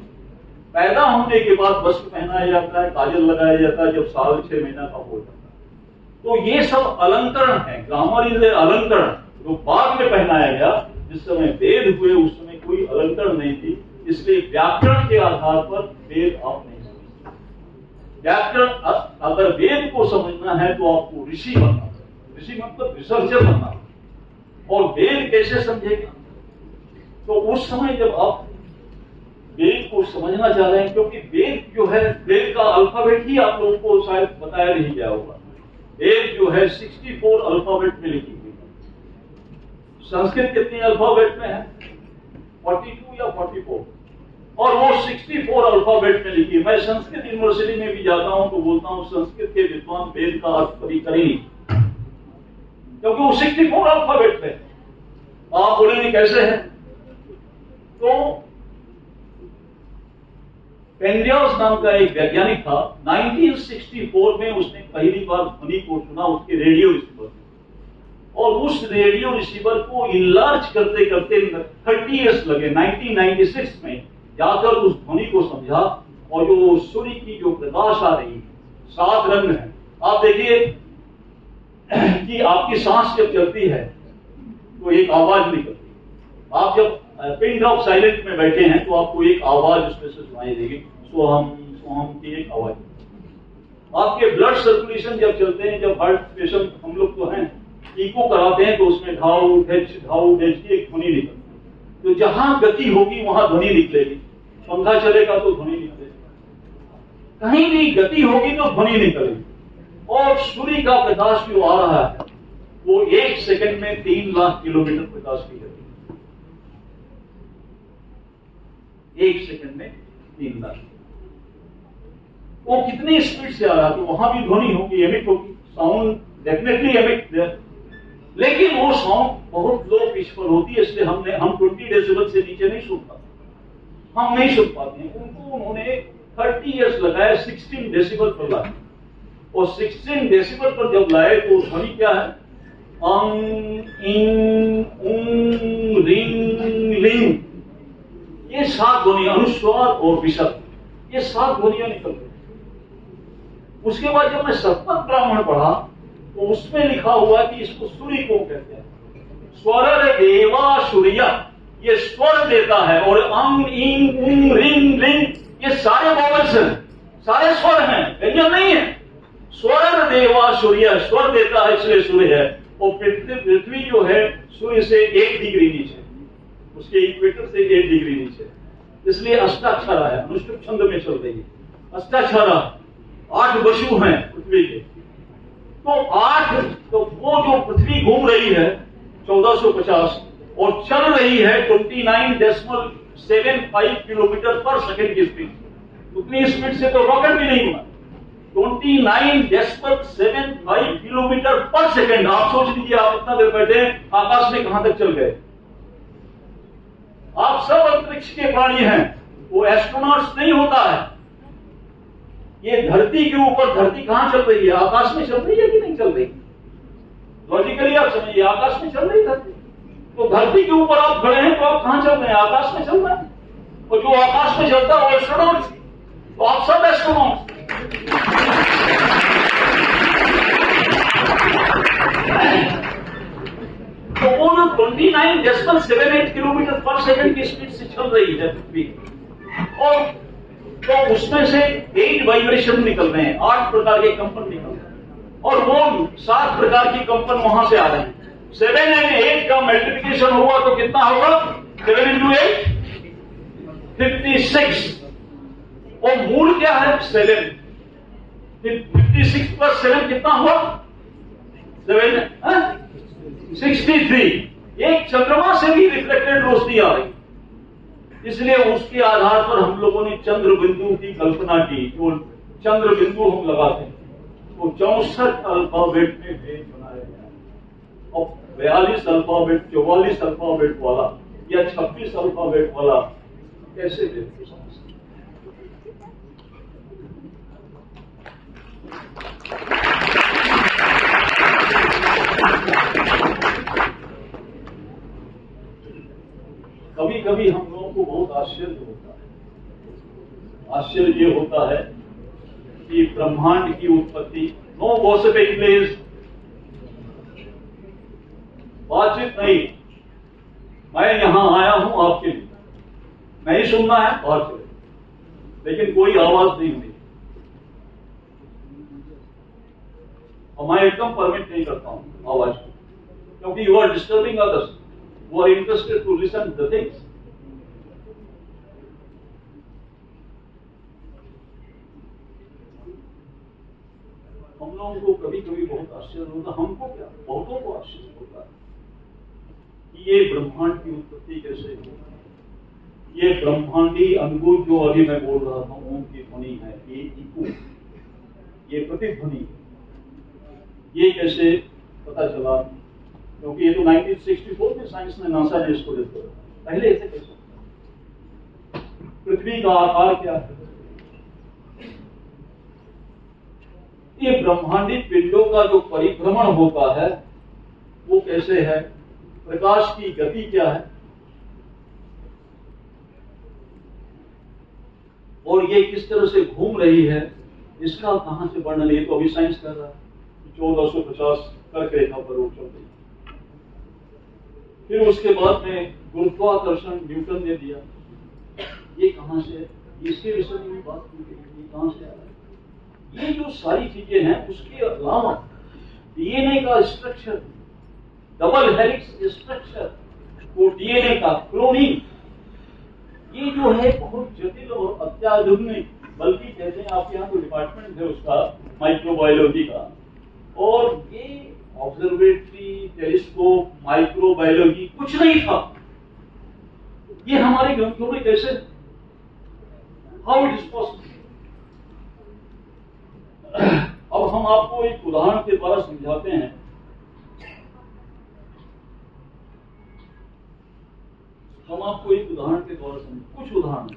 पैदा होने के बाद वस्त्र पहनाया जाता है, काजल लगाया जाता है जब साल 6 महीना का हो जाता है। तो ये सब अलंकरण है, ग्रामर इज अलंकरण, जो बाद में पहनाया गया। जिस समय वेद हुए उस समय कोई अलंकरण नहीं थी, इसलिए व्याकरण के आधार पर वेद आप नहीं समझते। व्याकरण, अगर वेद को समझना है तो आपको ऋषि बनना है, ऋषि मतलब रिसर्चर बनना है। और वेद कैसे समझेगा? तो उस समय जब आप वेद को समझना चाह रहे हैं, क्योंकि वेद जो है, वेद का अल्फाबेट ही आप लोगों को शायद बताया नहीं गया होगा। वेद जो है 64 अल्फाबेट में लिखी हुई है। संस्कृत कितने अल्फाबेट में है? 42 या 44, और वो 64 अल्फाबेट में लिखी है। मैं संस्कृत यूनिवर्सिटी में भी जाता हूं तो बोलता हूं संस्कृत के विद्वान वेद का अर्थ कभी करेंगे, क्योंकि वो 64 अल्फाबेट में। आप बोलेंगे कैसे है? तो पेंड्रियास नाम का एक वैज्ञानिक था, 1964 में उसने पहली बार ध्वनि को सुना उसके रेडियो रिसीवर, और उस रेडियो रिसीवर को इनलार्ज करते करते 30 इयर्स लगे। 1996 में जाकर उस ध्वनि को समझा, और जो सूर्य की जो प्रकाश आ रही है, 7 रंग है। आप देखिए कि आपकी सांस जब चलती है तो एक आवाज निकलती है। आप जब पिन ड्रॉप साइलेंट में बैठे हैं तो आपको एक आवाज उसमें से सुनाई देगी, सोहम सोहम की एक आवाज। आपके ब्लड सर्कुलेशन जब चलते हैं, जब हार्ट पेशेंट हम लोग तो हैं, इको कराते हैं तो उसमें घाव ढेच की एक ध्वनि निकलती है। तो जहां गति होगी वहां ध्वनि निकलेगी। पंखा चलेगा तो ध्वनि निकलेगी, कहीं भी गति होगी तो ध्वनि निकलेगी। और सूर्य का प्रकाश जो आ रहा है वो 1 सेकंड में 3 लाख किलोमीटर प्रकाश की गति, 1 सेकंड में 3 लाख। वो कितनी स्पीड से आ रहा है, तो वहां भी ध्वनि होगी, एमिट होगी, साउंड डेफिनेटली एमिट देयर। लेकिन वो साउंड बहुत लो पिच पर होती है, इसलिए हम 20 डेसिबल से नीचे नहीं सुन पाते, हम नहीं सुन पाते हैं। उनको उन्होंने 30 इयर्स लगाए 16 डेसिबल पर लाए, और 16 डेसिबल पर जब लाए तो ध्वनि क्या है? इंग उंग रिंग लिंग, ये 7 ध्वनि, अनुस्वार और विसर्ग, ये 7 ध्वनियां निकल गई। उसके बाद जब मैं सतपथ ब्राह्मण पढ़ा तो उसमें लिखा हुआ कि इसको सूर्य को कहते हैं। स्वर देवा सूर्य, ये स्वर देता है, और अंग इंग उंग रिंग लिंग ये सारे वॉवल्स हैं, सारे स्वर हैं, व्यंजन नहीं है। स्वर देवा सूर्य, स्वर देता है इसलिए सूर्य है। और पृथ्वी जो है सूर्य से 1 डिग्री नीचे, उसके इक्वेटर से 1 डिग्री नीचे, इसलिए अष्टाक्षरा है, अनुष्टुप छंद में चल रही है। अष्टाक्षरा 8 वसु हैं पृथ्वी के, तो 8, तो वो जो पृथ्वी घूम रही है 1450 और चल रही है 29.75 किलोमीटर पर सेकंड की स्पीड, उतनी स्पीड से तो रॉकेट भी नहीं बना। 29.75 किलोमीटर पर सेकंड। आप सोच लीजिए, आप इतना देर बैठे आकाश में कहां तक चल गए। आप सब अंतरिक्ष के प्राणी हैं, वो एस्ट्रोनॉट्स नहीं होता है। ये धरती के ऊपर, धरती कहां चल रही है? आकाश में चल रही है कि नहीं चल रही? लॉजिकली आप समझिए, आकाश में चल रही धरती, तो धरती के ऊपर आप खड़े हैं तो आप कहां चल रहे हैं? आकाश में चल रहे हैं। और जो आकाश में चलता है वो एस्ट्रोनॉट, तो आप सब एस्ट्रोनॉट। तो वो जो 29.78 किलोमीटर पर सेकंड की स्पीड से चल रही है पृथ्वी, और तो उसमें से 8 वाइब्रेशन निकल रहे हैं, 8 प्रकार के कंपन निकल रहे हैं, और वो 7 प्रकार की कंपन वहां से आ रहे हैं। 7 और 8 का मल्टीप्लिकेशन हुआ तो कितना होगा? 7 into 8 56। और मूल क्या है? 7। 56 प्लस 7 कितना हुआ? 7 63। एक चंद्रमा से भी रिफ्लेक्टेड रोशनी आ रही, इसलिए उसके आधार पर हम लोगों ने चंद्र बिंदु की कल्पना की। जो चंद्र बिंदु हम लगाते हैं तो 64 अल्फाबेट में भेद बनाया गया, और 42 अल्फाबेट, 44 अल्फाबेट वाला या 26 अल्फाबेट वाला कैसे भेद? कभी कभी हम लोगों को बहुत आश्चर्य होता है। आश्चर्य ये होता है कि ब्रह्मांड की उत्पत्ति, नो गॉसिपिंग प्लीज, बातचीत नहीं, मैं यहां आया हूं आपके लिए, नहीं सुनना है बाहर चले, लेकिन कोई आवाज नहीं हुई, और मैं एकदम परमिट नहीं करता हूं आवाज को, क्योंकि you are disturbing others who are interested to listen to the things. हम लोगों को कभी कभी बहुत आश्चर्य होता है, हमको क्या, बहुतों को आश्चर्य होता है कि ये ब्रह्मांड की उत्पत्ति कैसे हुई। ये ब्रह्मांडी अंगूर जो अभी मैं बोल रहा था, ओम की ध्वनि है, ये इको, ये प्रतिध्वनि, ये कैसे पता चला? क्योंकि ये तो 1964 में साइंस ने, नासा ने इसको देखा। पहले ऐसे कैसे? पृथ्वी का आकार क्या है? ये ब्रह्मांडी पिंडों का जो परिभ्रमण होता है वो कैसे है? प्रकाश की गति क्या है? और ये किस तरह से घूम रही है, इसका कहां से वर्णन? ये तो अभी साइंस कर रहा है। 1450 कर्क रेखा पर वो चल रही है। फिर उसके बाद में गुरुत्वाकर्षण न्यूटन ने दिया, ये कहां से? इसके विषय में भी बात की गई, ये कहां से आ रहा है? ये जो सारी चीजें हैं, उसके अलावा डीएनए का स्ट्रक्चर, डबल हेलिक्स स्ट्रक्चर, वो डीएनए का क्लोनिंग, ये जो है बहुत जटिल और अत्याधुनिक, बल्कि कहते हैं आपके यहाँ तो डिपार्टमेंट है उसका, माइक्रोबायोलॉजी का, और ये ऑब्जर्वेटरी, टेलीस्कोप, माइक्रोबायोलॉजी कुछ नहीं था। ये हमारे ग्रंथों में कैसे? How it is possible? अब हम आपको एक उदाहरण के द्वारा समझाते हैं। हम आपको एक उदाहरण के द्वारा कुछ उदाहरण,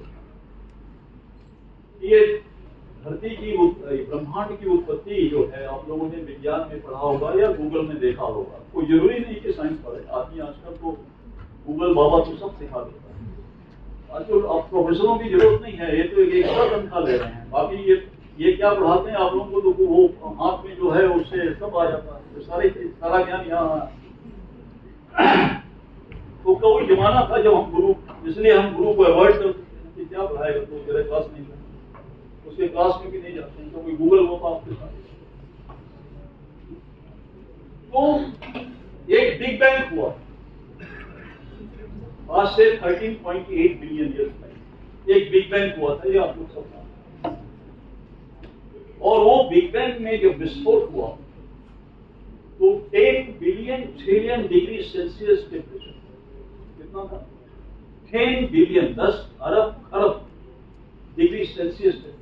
ये धरती की, ब्रह्मांड की उत्पत्ति जो है, आप लोगों ने विज्ञान में पढ़ा होगा या गूगल में देखा होगा। कोई जरूरी नहीं कि साइंस पढ़े, आदमी आजकल तो गूगल बाबा तो सब सिखा देता है। आजकल अब प्रोफेसरों की जरूरत नहीं है, ये तो एक एक्स्ट्रा तनख्वाह ले रहे हैं। बाकी ये क्या पढ़ाते हैं आप लोगों को, तो वो हाथ में जो है उससे सब आ जाता है, तो सारा ज्ञान यहाँ। तो कोई जमाना था जब हम गुरु, इसलिए हम गुरु को अवॉइड करते, क्या पढ़ाएगा तो तेरे क्लास नहीं, उसके क्लास में भी नहीं जाते हैं, तो कोई गूगल होता आपके साथ। तो एक बिग बैंग हुआ आज से 13.8 बिलियन ईयर्स पहले, एक बिग बैंग हुआ था, ये आप लोग सब जानते हैं। और वो बिग बैंग में जब विस्फोट हुआ तो 10 billion trillion degree Celsius temperature, कितना था? 10 बिलियन, 10 अरब खरब डिग्री सेल्सियस टेम्परेचर।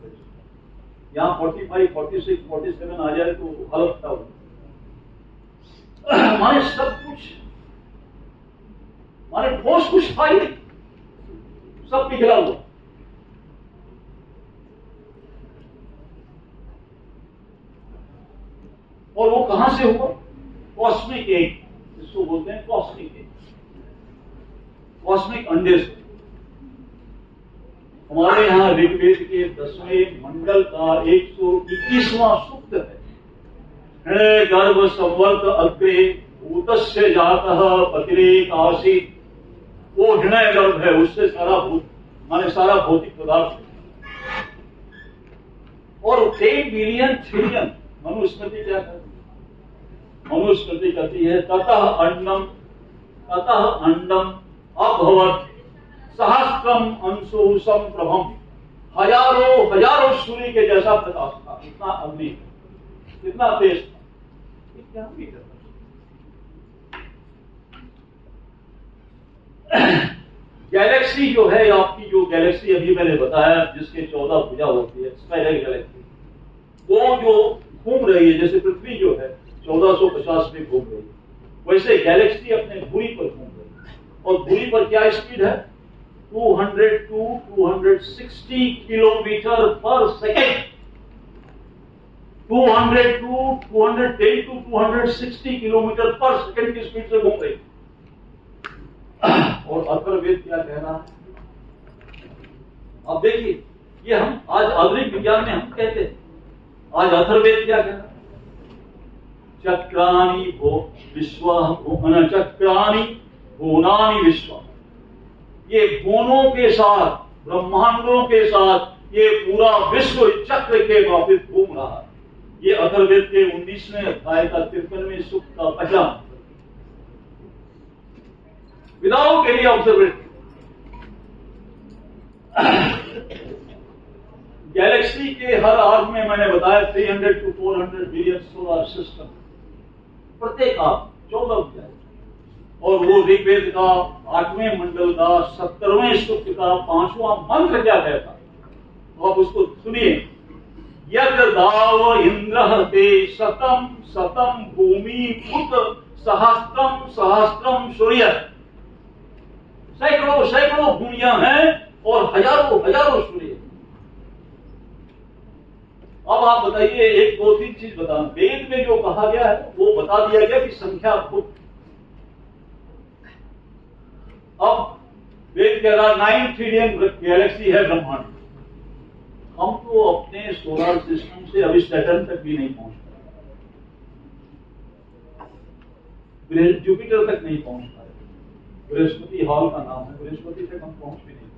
यहाँ 45, 46, 47 आ जाए तो हालत था। हमारे सब कुछ, हमारे ठोस कुछ था ही नहीं, सब पिघला हुआ। और वो कहां से हुआ? कॉस्मिक एग, जिसको बोलते हैं कॉस्मिक एग। कॉस्मिक अंडे से। हमारे यहाँ ऋग्वेद के 10वें मंडल का 121वां सूक्त है, गर्भ संवर्त अग्रे भूतस्य जातः पतिरेक आसीत्। वो हृदय गर्भ है, उससे सारा भूत माने सारा भौतिक पदार्थ। और 10 बिलियन ट्रिलियन मनुस्मृति क्या कहती है? मनुस्मृति कहती है ततः अंडम अभवत् सहस्त्रम अंशु संप्रभम। हजारों सूर्य के जैसा प्रकाश था, इतना अग्नि, कितना तेज था। ये क्या भी करता गैलेक्सी जो है, आपकी जो गैलेक्सी अभी मैंने बताया जिसके 14 भुजा होती है, स्पाइरल गैलेक्सी, वो जो घूम रही है, जैसे पृथ्वी जो है 1450 में घूम रही है, वैसे गैलेक्सी अपने धुरी पर घूम रही है। और धुरी पर क्या स्पीड है? 200 to 260 किलोमीटर पर सेकेंड। 200 to 210 to 260 किलोमीटर पर सेकेंड की स्पीड से घूम रही है। और अथर्ववेद क्या कह रहा है? अब देखिए, ये हम आज आधुनिक विज्ञान में हम कहते हैं, आज अथर्ववेद क्या कह रहा है? चक्राणि चक्राणि भुवनानि विश्व। ये भुवनों के साथ, ब्रह्मांडों के साथ ये पूरा विश्व चक्र के वापिस घूम रहा है। ये अथर्ववेद के 19वें अध्याय का 53वें सूक्त का 50 विदाउट एनी ऑब्जर्वेशन। गैलेक्सी के हर आर्क में मैंने बताया 300 to 400 बिलियन सोलर सिस्टम, प्रत्येक आर्क 14 भुजाएं। और वो ऋग्वेद का 8वें मंडल का 17वें सूक्त का 5वां मंत्र क्या कहता है? तो आप उसको सुनिए। यज्ञ दाव इंद्र ते शतम शतम भूमि पुत सहस्त्रम सहस्त्रम सूर्य। सैकड़ों भूमियां हैं और हजारों सूर्य। अब आप बताइए, 1 2 3 चीज बताना। वेद में जो कहा गया है वो बता दिया गया कि संख्या खुद। अब वेद कह रहा 9 ट्रिलियन गैलेक्सी है ब्रह्मांड। हम तो अपने सोलर सिस्टम से अभी सैटर्न तक भी नहीं पहुंच पाए, जुपिटर तक नहीं पहुंच पाए। बृहस्पति हॉल का नाम है, बृहस्पति तक हम पहुंच भी नहीं,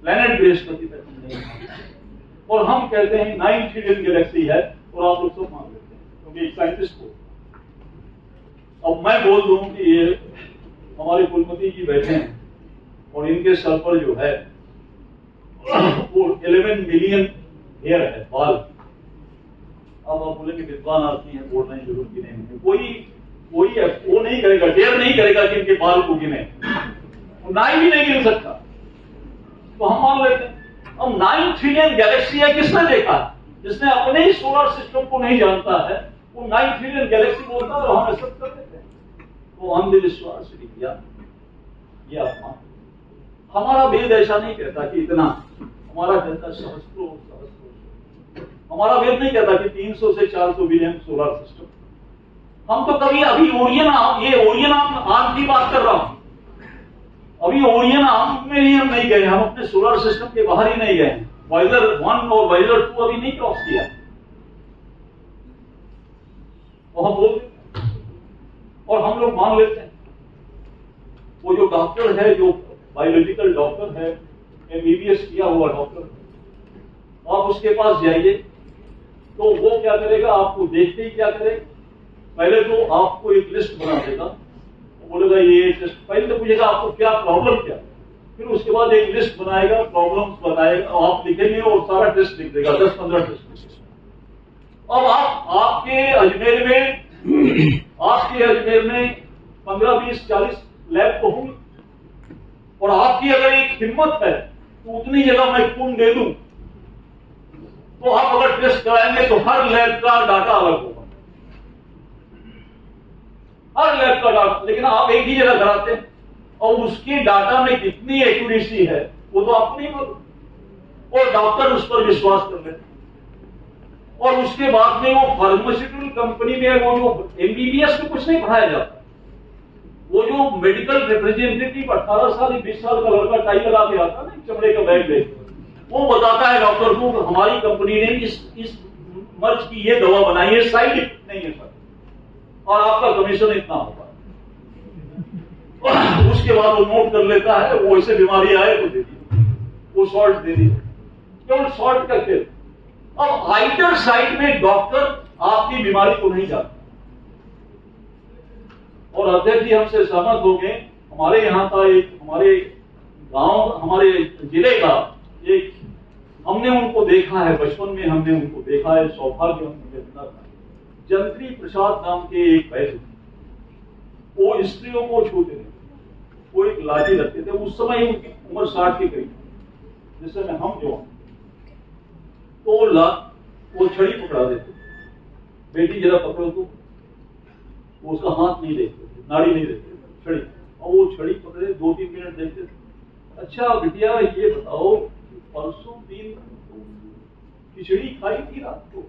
प्लैनेट बृहस्पति तक हम नहीं पहुंच। और हम कहते हैं 9 ट्रिलियन गैलेक्सी है, और आप लोग सब मान लेते हैं क्योंकि एक साइंटिस्ट को। अब मैं बोल दूं कि ये हमारे कुलपति जी बैठे हैं और इनके सर पर जो है वो 11 मिलियन हेयर है, बाल। अब आप बोले कि विद्वान आदमी है, बोल रहे हैं जरूर गिने। कोई वो नहीं करेगा, डेयर नहीं करेगा कि इनके बाल को गिने, नाई भी नहीं गिन सकता, तो हम मान लेते हैं। अब 9 ट्रिलियन गैलेक्सी है, किसने देखा? जिसने अपने ही सोलर सिस्टम को नहीं जानता है, वो 9 ट्रिलियन गैलेक्सी बोलता है और हम एक्सेप्ट कर देते हैं। वो अंधविश्वास विज्ञान, ये अपमान। हमारा वेद ऐसा नहीं कहता कि इतना, हमारा कहता सहस्त्रों। हमारा वेद नहीं कहता कि 300 से 400 बिलियन सोलर सिस्टम। हम तो कभी अभी ओरियन आर्म की बात कर रहा हूं, अभी ओरियन आर्म में ही हम नहीं गए, हम अपने सोलर सिस्टम के बाहर ही नहीं गए। वाइजर 1 और वाइजर 2 अभी नहीं क्रॉस किया। तो हम बोलते और हम लोग मान लेते हैं। वो जो डॉक्टर है, जो बायोलॉजिकल डॉक्टर है, MBBS किया हुआ डॉक्टर, आप उसके पास जाइए तो वो क्या करेगा? आपको देखते ही क्या करेगा? पहले तो आपको एक लिस्ट बना देगा, बोलेगा ये टेस्ट, पहले तो पूछेगा आपको क्या प्रॉब्लम क्या, फिर उसके बाद एक लिस्ट बनाएगा, प्रॉब्लम्स बताएगा, आप लिखेंगे और सारा टेस्ट लिख देगा, 10-15 टेस्ट। अब आपके अजमेर में 15, 20, 40 लैब तो होंगे, और आपकी अगर एक हिम्मत है तो उतनी जगह मैं खून दे दूं, तो आप अगर टेस्ट कराएंगे तो हर लैब का डाटा अलग होगा, हर लैब का डाटा। लेकिन आप एक ही जगह कराते हैं और उसके डाटा में कितनी एक्यूरेसी है वो तो आपको नहीं मालूम, और डॉक्टर उस पर विश्वास कर लेते। और उसके बाद में वो फार्मास्यूटिकल कंपनी में वो जो MBBS में कुछ नहीं पढ़ाया जाता, वो जो मेडिकल रिप्रेजेंटेटिव 18 साल 20 साल का लड़का टाई लगा के आता ना चमड़े का बैग ले, वो बताता है डॉक्टर को कि हमारी कंपनी ने इस मर्ज की ये दवा बनाई है, साइड इफेक्ट नहीं है सर, और आपका कमीशन इतना होगा। उसके बाद वो नोट कर लेता है, वो ऐसे बीमारी आए तो दे दी, वो शॉर्ट दे दी, केवल शॉर्ट करके। अब आइटर साइड में डॉक्टर आपकी बीमारी को नहीं जानता। और अध्यक्ष जी हमसे सहमत हो गए, हमारे यहाँ का एक, हमारे गांव, हमारे जिले का एक, हमने उनको देखा है, बचपन में हमने उनको देखा है, सौभाग्य हमने देखा था। जंत्री प्रसाद नाम के एक वैद्य, वो स्त्रियों को छूते थे, वो एक लाठी रखते थे। उस समय उनकी उम्र 60 के करीब, जिस समय हम जो, तो वो छड़ी पकड़ा देते, बेटी जरा पकड़ो तो, वो उसका हाथ नहीं देखते थे, नाड़ी नहीं देखते थे, छड़ी, और वो छड़ी पकड़े 2-3 मिनट देखते थे। अच्छा बिटिया ये बताओ, परसों दिन खिचड़ी खाई थी रात को,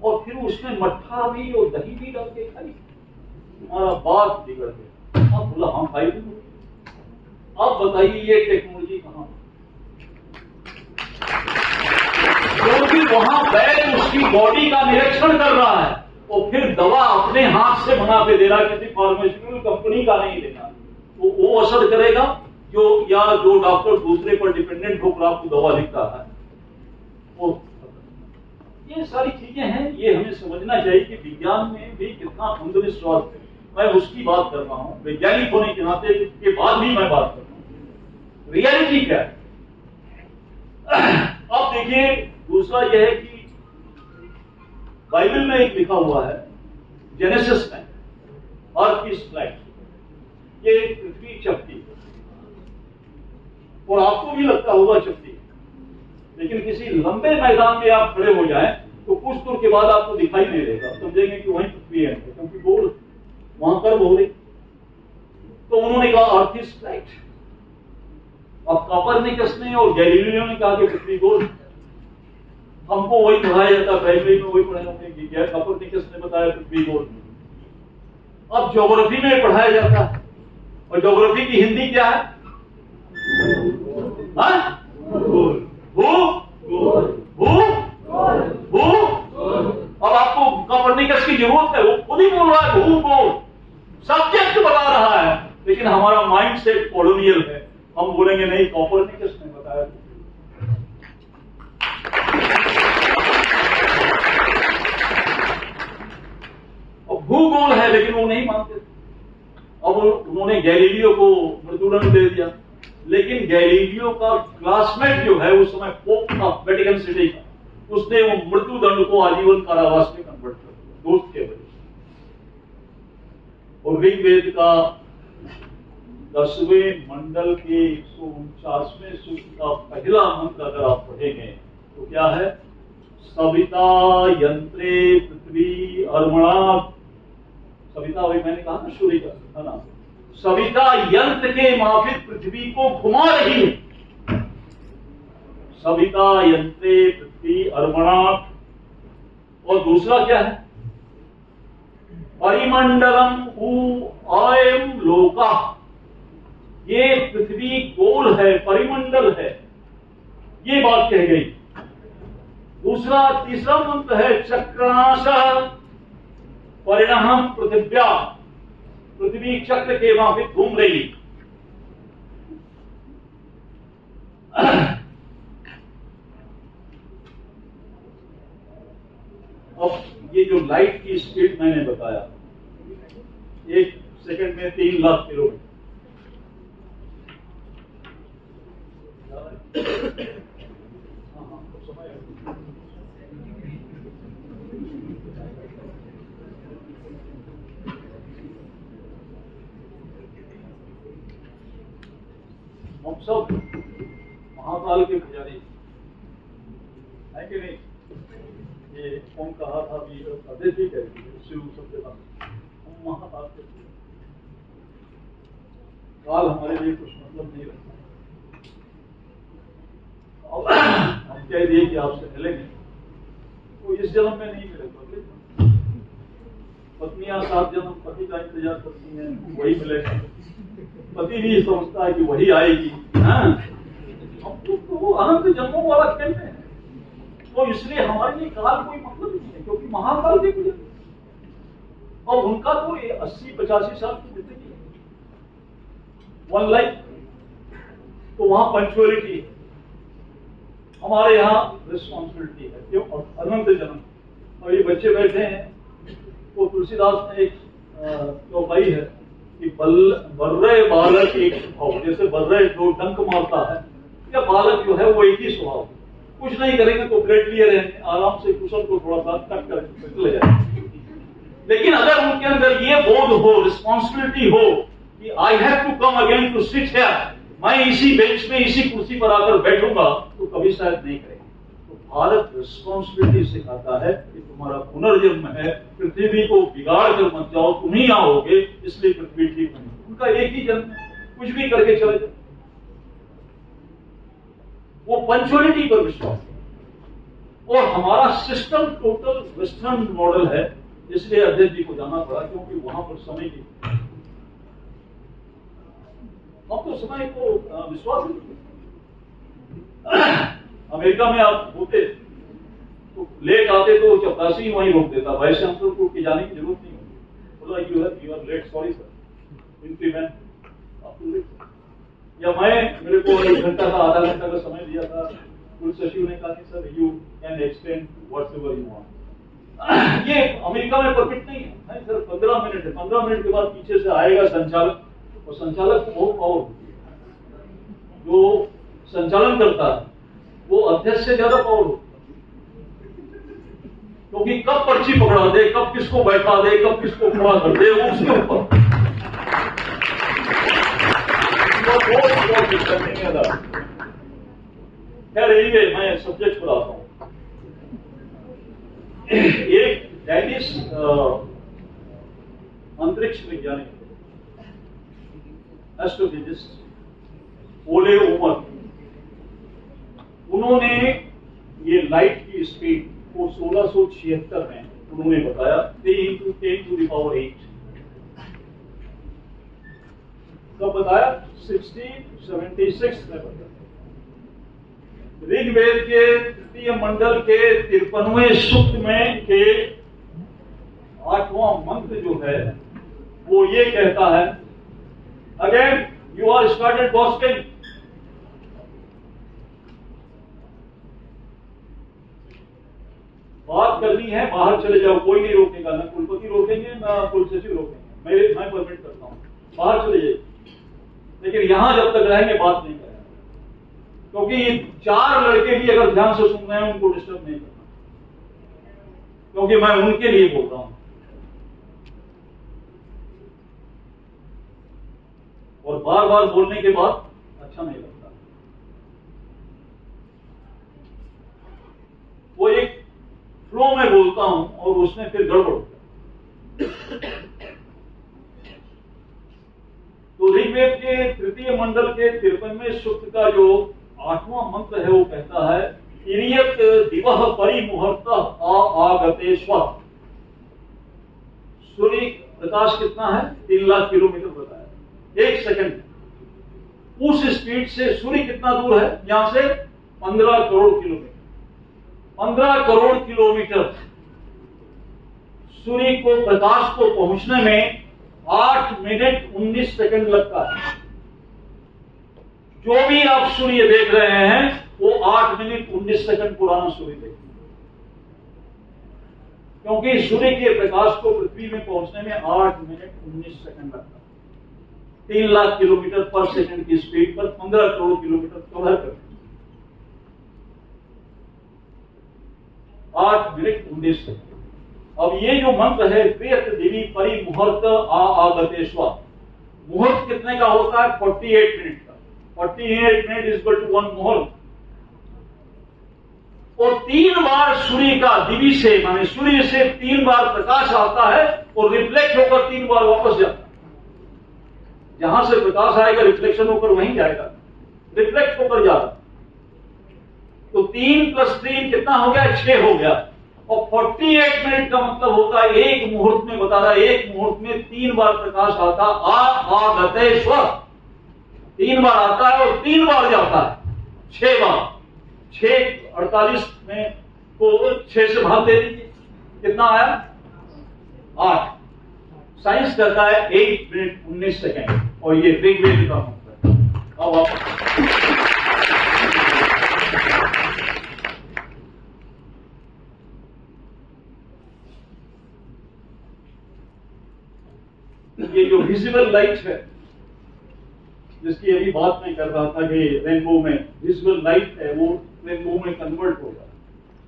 और फिर उसमें मट्ठा भी और दही भी डाल के खाई, हमारा बात बिगड़ गया। अब बोला हाँ खाई थी। अब बताइए ये टेक्नोलॉजी कहाँ, क्योंकि वहां बैठ उसकी बॉडी का निरीक्षण कर रहा है और फिर दवा अपने हाथ से बना के दे रहा है, किसी फार्मास्यूटिकल कंपनी का नहीं देना। तो वो असर करेगा जो डॉक्टर दूसरे पर डिपेंडेंट होकर आपको दवा लिखता है। वो ये सारी चीजें हैं, ये हमें समझना चाहिए कि विज्ञान में भी कितना अंधविश्वास है। मैं उसकी बात कर रहा हूं, वैज्ञानिक होने के नाते के बाद भी मैं बात कर रहा हूं। रियलिटी क्या है? अब देखिए, दूसरा यह है कि बाइबल में एक लिखा हुआ है, जेनेसिस में, अर्थ इज फ्लैट, ये पृथ्वी चपटी है, और आपको भी लगता होगा चपटी, लेकिन किसी लंबे मैदान में आप खड़े हो जाएं तो कुछ दूर के बाद आपको दिखाई नहीं देगा, समझेंगे कि वहीं पृथ्वी है, क्योंकि गोल वहां कर्व हो रही। तो उन्होंने कहा अर्थ इज फ्लैट। अब कोपरनिकस ने और गैलीलियो ने कहा कि पृथ्वी गोल। हमको वही पढ़ाया जाता, प्राइमरी में वही पढ़ाए होंगे कि क्या कोपरनिकस ने बताया पृथ्वी गोल। अब ज्योग्राफी में पढ़ाया जाता है, और ज्योग्राफी की हिंदी क्या है? भू। अब आपको कोपरनिकस की जरूरत है, वो खुद ही बोल रहा है भूगोल, सब्जेक्ट बता रहा है, लेकिन हमारा माइंड सेट कॉलोनियल है। हम बोलेंगे नहीं, कोपरनिकस ने बताया। अब भूगोल है, लेकिन वो नहीं मानते। अब उन्होंने गैलीलियो को मृत्युदंड दे दिया, लेकिन गैलीलियो का क्लासमेट जो है उस समय पोप था वेटिकन सिटी का, उसने वो मृत्युदंड को आजीवन कारावास में कन्वर्ट कर दिया दोस्त के वजह से। और ऋग्वेद का 10वें मंडल के 149वें सूक्त का पहला मंत्र अगर आप पढ़ेंगे तो क्या है? सविता यंत्रे पृथ्वी अर्मणा। सविता वही मैंने कहा ना, सूर्य का नाम। सविता यंत्र के माफिक पृथ्वी को घुमा रही है। सविता यंत्रे पृथ्वी अर्मणा। और दूसरा क्या है? परिमंडलम अयम लोका। ये पृथ्वी गोल है, परिमंडल है, ये बात कह गई। तीसरा मंत्र है चक्राश परिणाम पृथिव्या। पृथ्वी चक्र के माफिक घूम रही। अब ये जो लाइट की स्पीड मैंने बताया, 1 सेकंड में 3 लाख किलोमीटर। हम सब महाकाल के पुजारी है कि नहीं? ये कौन कहा था भी, अदिति कह शिव सबके बाद हम महाकाल के। काल हमारे लिए कुछ मतलब नहीं रखता। हम कह दिए कि आपसे मिलेंगे, तो इस जन्म में नहीं मिलेगा, पत्नियां 7 जन्म पति का इंतजार करती हैं, वही मिलेगा। पति भी सोचता है कि वही आएगी। हाँ? हम तो वो अनंत जन्मों वाला खेलते हैं। तो इसलिए हमारे लिए काल कोई मतलब नहीं है, क्योंकि महाकाल भी गुजर और उनका तो 80-85 साल की जिंदगी है, 1 लाइफ। तो वहां पंचुअलिटी है, हमारे यहाँ रिस्पॉन्सिबिलिटी है। क्यों? अनंत जन्म। और ये बच्चे बैठे हैं, तो तुलसीदास ने एक चौपाई है कि बर्रे बालक एक स्वभाव, जैसे बर्रे जो डंक मारता है या बालक जो है वो एक ही स्वभाव, कुछ नहीं करेंगे तो प्लेट लिए रहेंगे, आराम से कुशल को थोड़ा सा कट कर चले जाएंगे। लेकिन अगर उनके अंदर ये बोध हो, रिस्पॉन्सिबिलिटी हो कि I have to come again to sit here, मैं इसी बेंच में इसी कुर्सी पर आकर बैठूंगा, तो कभी शायद नहीं करेंगे। तो भारत रिस्पॉन्सिबिलिटी सिखाता है कि तुम्हारा पुनर्जन्म है, पृथ्वी को बिगाड़ कर मत जाओ, तुम ही आओगे, इसलिए पृथ्वी ठीक नहीं। उनका एक ही जन्म है, कुछ भी करके चले जाओ। वो पंचुअलिटी पर विश्वास है। और हमारा सिस्टम टोटल वेस्टर्न मॉडल है, इसलिए अध्यक्ष जी को जाना पड़ा, क्योंकि वहां पर समय की हम तो समय को विश्वास नहीं। अमेरिका में आप होते तो लेट आते तो चपरासी वहीं रोक देता, वाइस चांसलर को कि जाने की जरूरत नहीं होती, बोला you are late, sorry sir, increment आपको लेट। या मेरे को 1 घंटा का आधा घंटा का समय दिया था, कुल सचिव ने कहा कि sir you can extend whatever you want. ये अमेरिका में परमिट नहीं है सर, 15 मिनट है, 15 मिनट के बाद पीछे से आएगा संचालक, और संचालक को बहुत पावर होती है। जो संचालन करता है वो अध्यक्ष से ज्यादा पावर होती है, क्योंकि कब पर्ची पकड़ा दे, कब किसको बैठा दे, कब किसको खड़ा कर दे, वो उसके ऊपर। खैर मैं सब्जेक्ट पर आता हूं। एक डैनिश अंतरिक्ष वैज्ञानिक एस्ट्रोफिजिस्ट ओले उमर, उन्होंने ये लाइट की स्पीड को 1676 में उन्होंने बताया 3 × 10⁸ कब बताया? 1676 में बताया। ऋग्वेद के 3य मंडल के 53वें सूक्त में के 8वां मंत्र जो है वो ये कहता है, again you are started gossiping. बात करनी है, बाहर चले जाओ, कोई नहीं रोकेगा, ना कुलपति रोकेंगे ना कुल सचिव रोकेंगे, मैं परमिट करता हूं, बाहर चले जाइए। लेकिन यहां जब तक रहेंगे बात नहीं करेंगे, क्योंकि 4 लड़के भी अगर ध्यान से सुन रहे हैं उनको डिस्टर्ब नहीं करना, क्योंकि मैं उनके लिए बोल रहा हूं। और बार बार बोलने के बाद अच्छा नहीं लगता। वो एक फ्लो में बोलता हूं और उसमें फिर गड़बड़ होता है। तो ऋग्वेद के 3य मंडल के 53वें सूक्त का जो 8वां मंत्र है वो कहता है, इरियत दिवह परिमुहूर्त आगते स्व। सूर्य प्रकाश कितना है? 3 लाख किलोमीटर बताया, 1 सेकंड। उस स्पीड से सूर्य कितना दूर है यहां से? 15 करोड़ किलोमीटर। 15 करोड़ किलोमीटर सूर्य को प्रकाश को पहुंचने में 8 मिनट 19 सेकंड लगता है। जो भी आप सूर्य देख रहे हैं वो 8 मिनट 19 सेकंड पुराना सूर्य देख, क्योंकि सूर्य के प्रकाश को पृथ्वी में पहुंचने में 8 मिनट 19 सेकंड लगता है। 3 लाख किलोमीटर पर सेकंड की स्पीड पर 15 करोड़ किलोमीटर कवर करते हैं। 8 मिनट 19 सेकंड। अब ये जो मंत्र है, प्रियत देवी परिमुहूर्त आगते स्व, मुहूर्त कितने का होता है? 48 मिनट का। 48 मिनट इज इक्वल टू 1 मुहूर्त। और 3 बार सूर्य का दिवी से, माने सूर्य से 3 बार प्रकाश आता है और रिफ्लेक्ट होकर 3 बार वापस जाता है। जहां से प्रकाश आएगा रिफ्लेक्शन होकर वहीं जाएगा, रिफ्लेक्ट होकर जाता। तो 3 + 3 कितना हो गया? 6 हो गया। और 48 मिनट का मतलब होता है एक मुहूर्त में, बता रहा एक मुहूर्त में 3 बार प्रकाश आता। आगते स्वर 3 बार आता है और 3 बार जाता है, 6 बार। 6 48 में को 6 से भाग दे दीजिए, कितना आया? 8। साइंस कहता है 1 मिनट 19 सेकेंड, और ये ऋग्वेद का मतलब है। अब आप ये जो विजिबल लाइट है, जिसकी अभी बात मैं कर रहा था कि रेनबो में विजिबल लाइट है, वो रेनबो में कन्वर्ट होगा।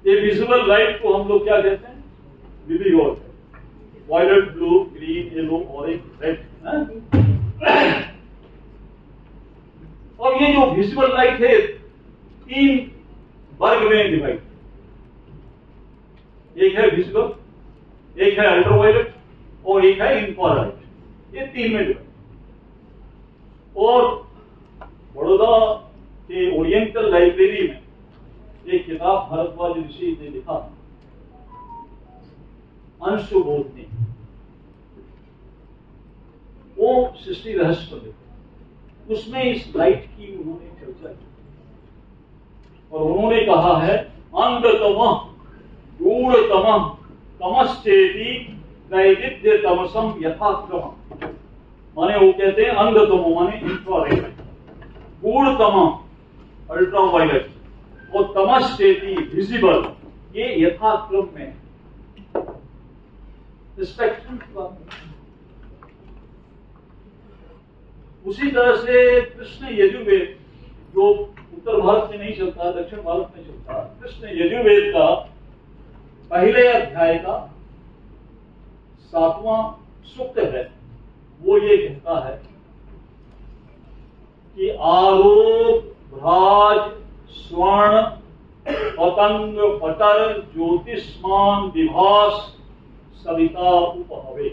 ये विजिबल लाइट को हम लोग क्या कहते हैं? विधि गौर है। Violet, blue, green, yellow, orange, red. और ये जो विजिबल लाइट है 3 वर्ग में डिवाइड। एक है विजिबल, एक है अल्ट्रावायलेट और एक है इंफ्रारेड। ये 3 में डिवाइड। और बड़ौदा के ओरिएंटल लाइब्रेरी में एक किताब भारद्वाज ऋषि ने लिखा, अंशुबोधनी, वो सृष्टि रहस्य पर लिखा। उसमें इस लाइट की उन्होंने चर्चा की और उन्होंने कहा है अंधतमः गूढ़तमः तमश्चेति त्रैविध्य तमसम यथाक्रम। माने वो कहते हैं अंधतमो माने इंफ्रारेड, गूढ़तम अल्ट्रावायलेट और तमश्चेति विजिबल, ये यथाक्रम में स्पेक्ट्रम की बात है। उसी तरह से कृष्ण यजुर्वेद, जो उत्तर भारत में नहीं चलता, दक्षिण भारत में चलता, कृष्ण यजुर्वेद का पहले अध्याय का 7वां सूक्त है, वो ये कहता है कि आलोक, भ्राज, स्वर्ण, पतंग, पटर, ज्योतिष्मान, विभास, सविता उपहवे।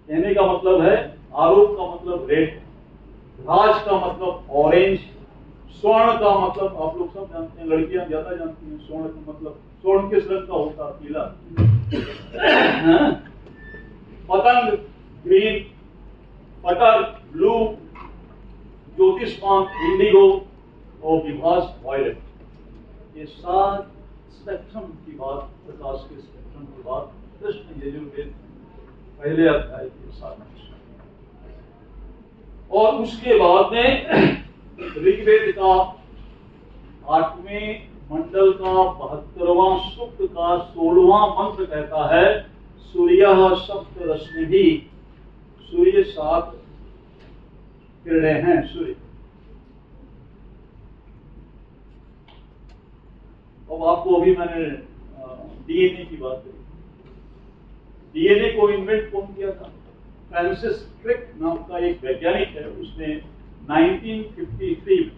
कहने का मतलब है आलोक का मतलब रेड, भ्राज का मतलब ऑरेंज, स्वर्ण का मतलब आप लोग सब जानते हैं, लड़कियां ज्यादा जानती हैं स्वर्ण का मतलब। स्वर्ण किस रंग का होता है? पीला। पतंग ग्रीन, पटर ब्लू, ज्योतिष्मान इंडिगो और विभास वायलेट। ये 7 स्पेक्ट्रम की बात, प्रकाश के स्पेक्ट्रम की बात कृष्ण यजुर्वेद पहले अध्याय के 7। और उसके बाद में ऋग्वेद का 8वें मंडल का 72वां सूक्त का 16वां मंत्र कहता है सूर्य सप्त रश्मि भी, सूर्य 7 किरणें हैं। सूर्य, अब आपको अभी मैंने डीएनए की बात करी। डीएनए को इन्वेंट कौन किया था? फ्रांसिस क्रिक नाम का एक वैज्ञानिक है, उसने 1953 में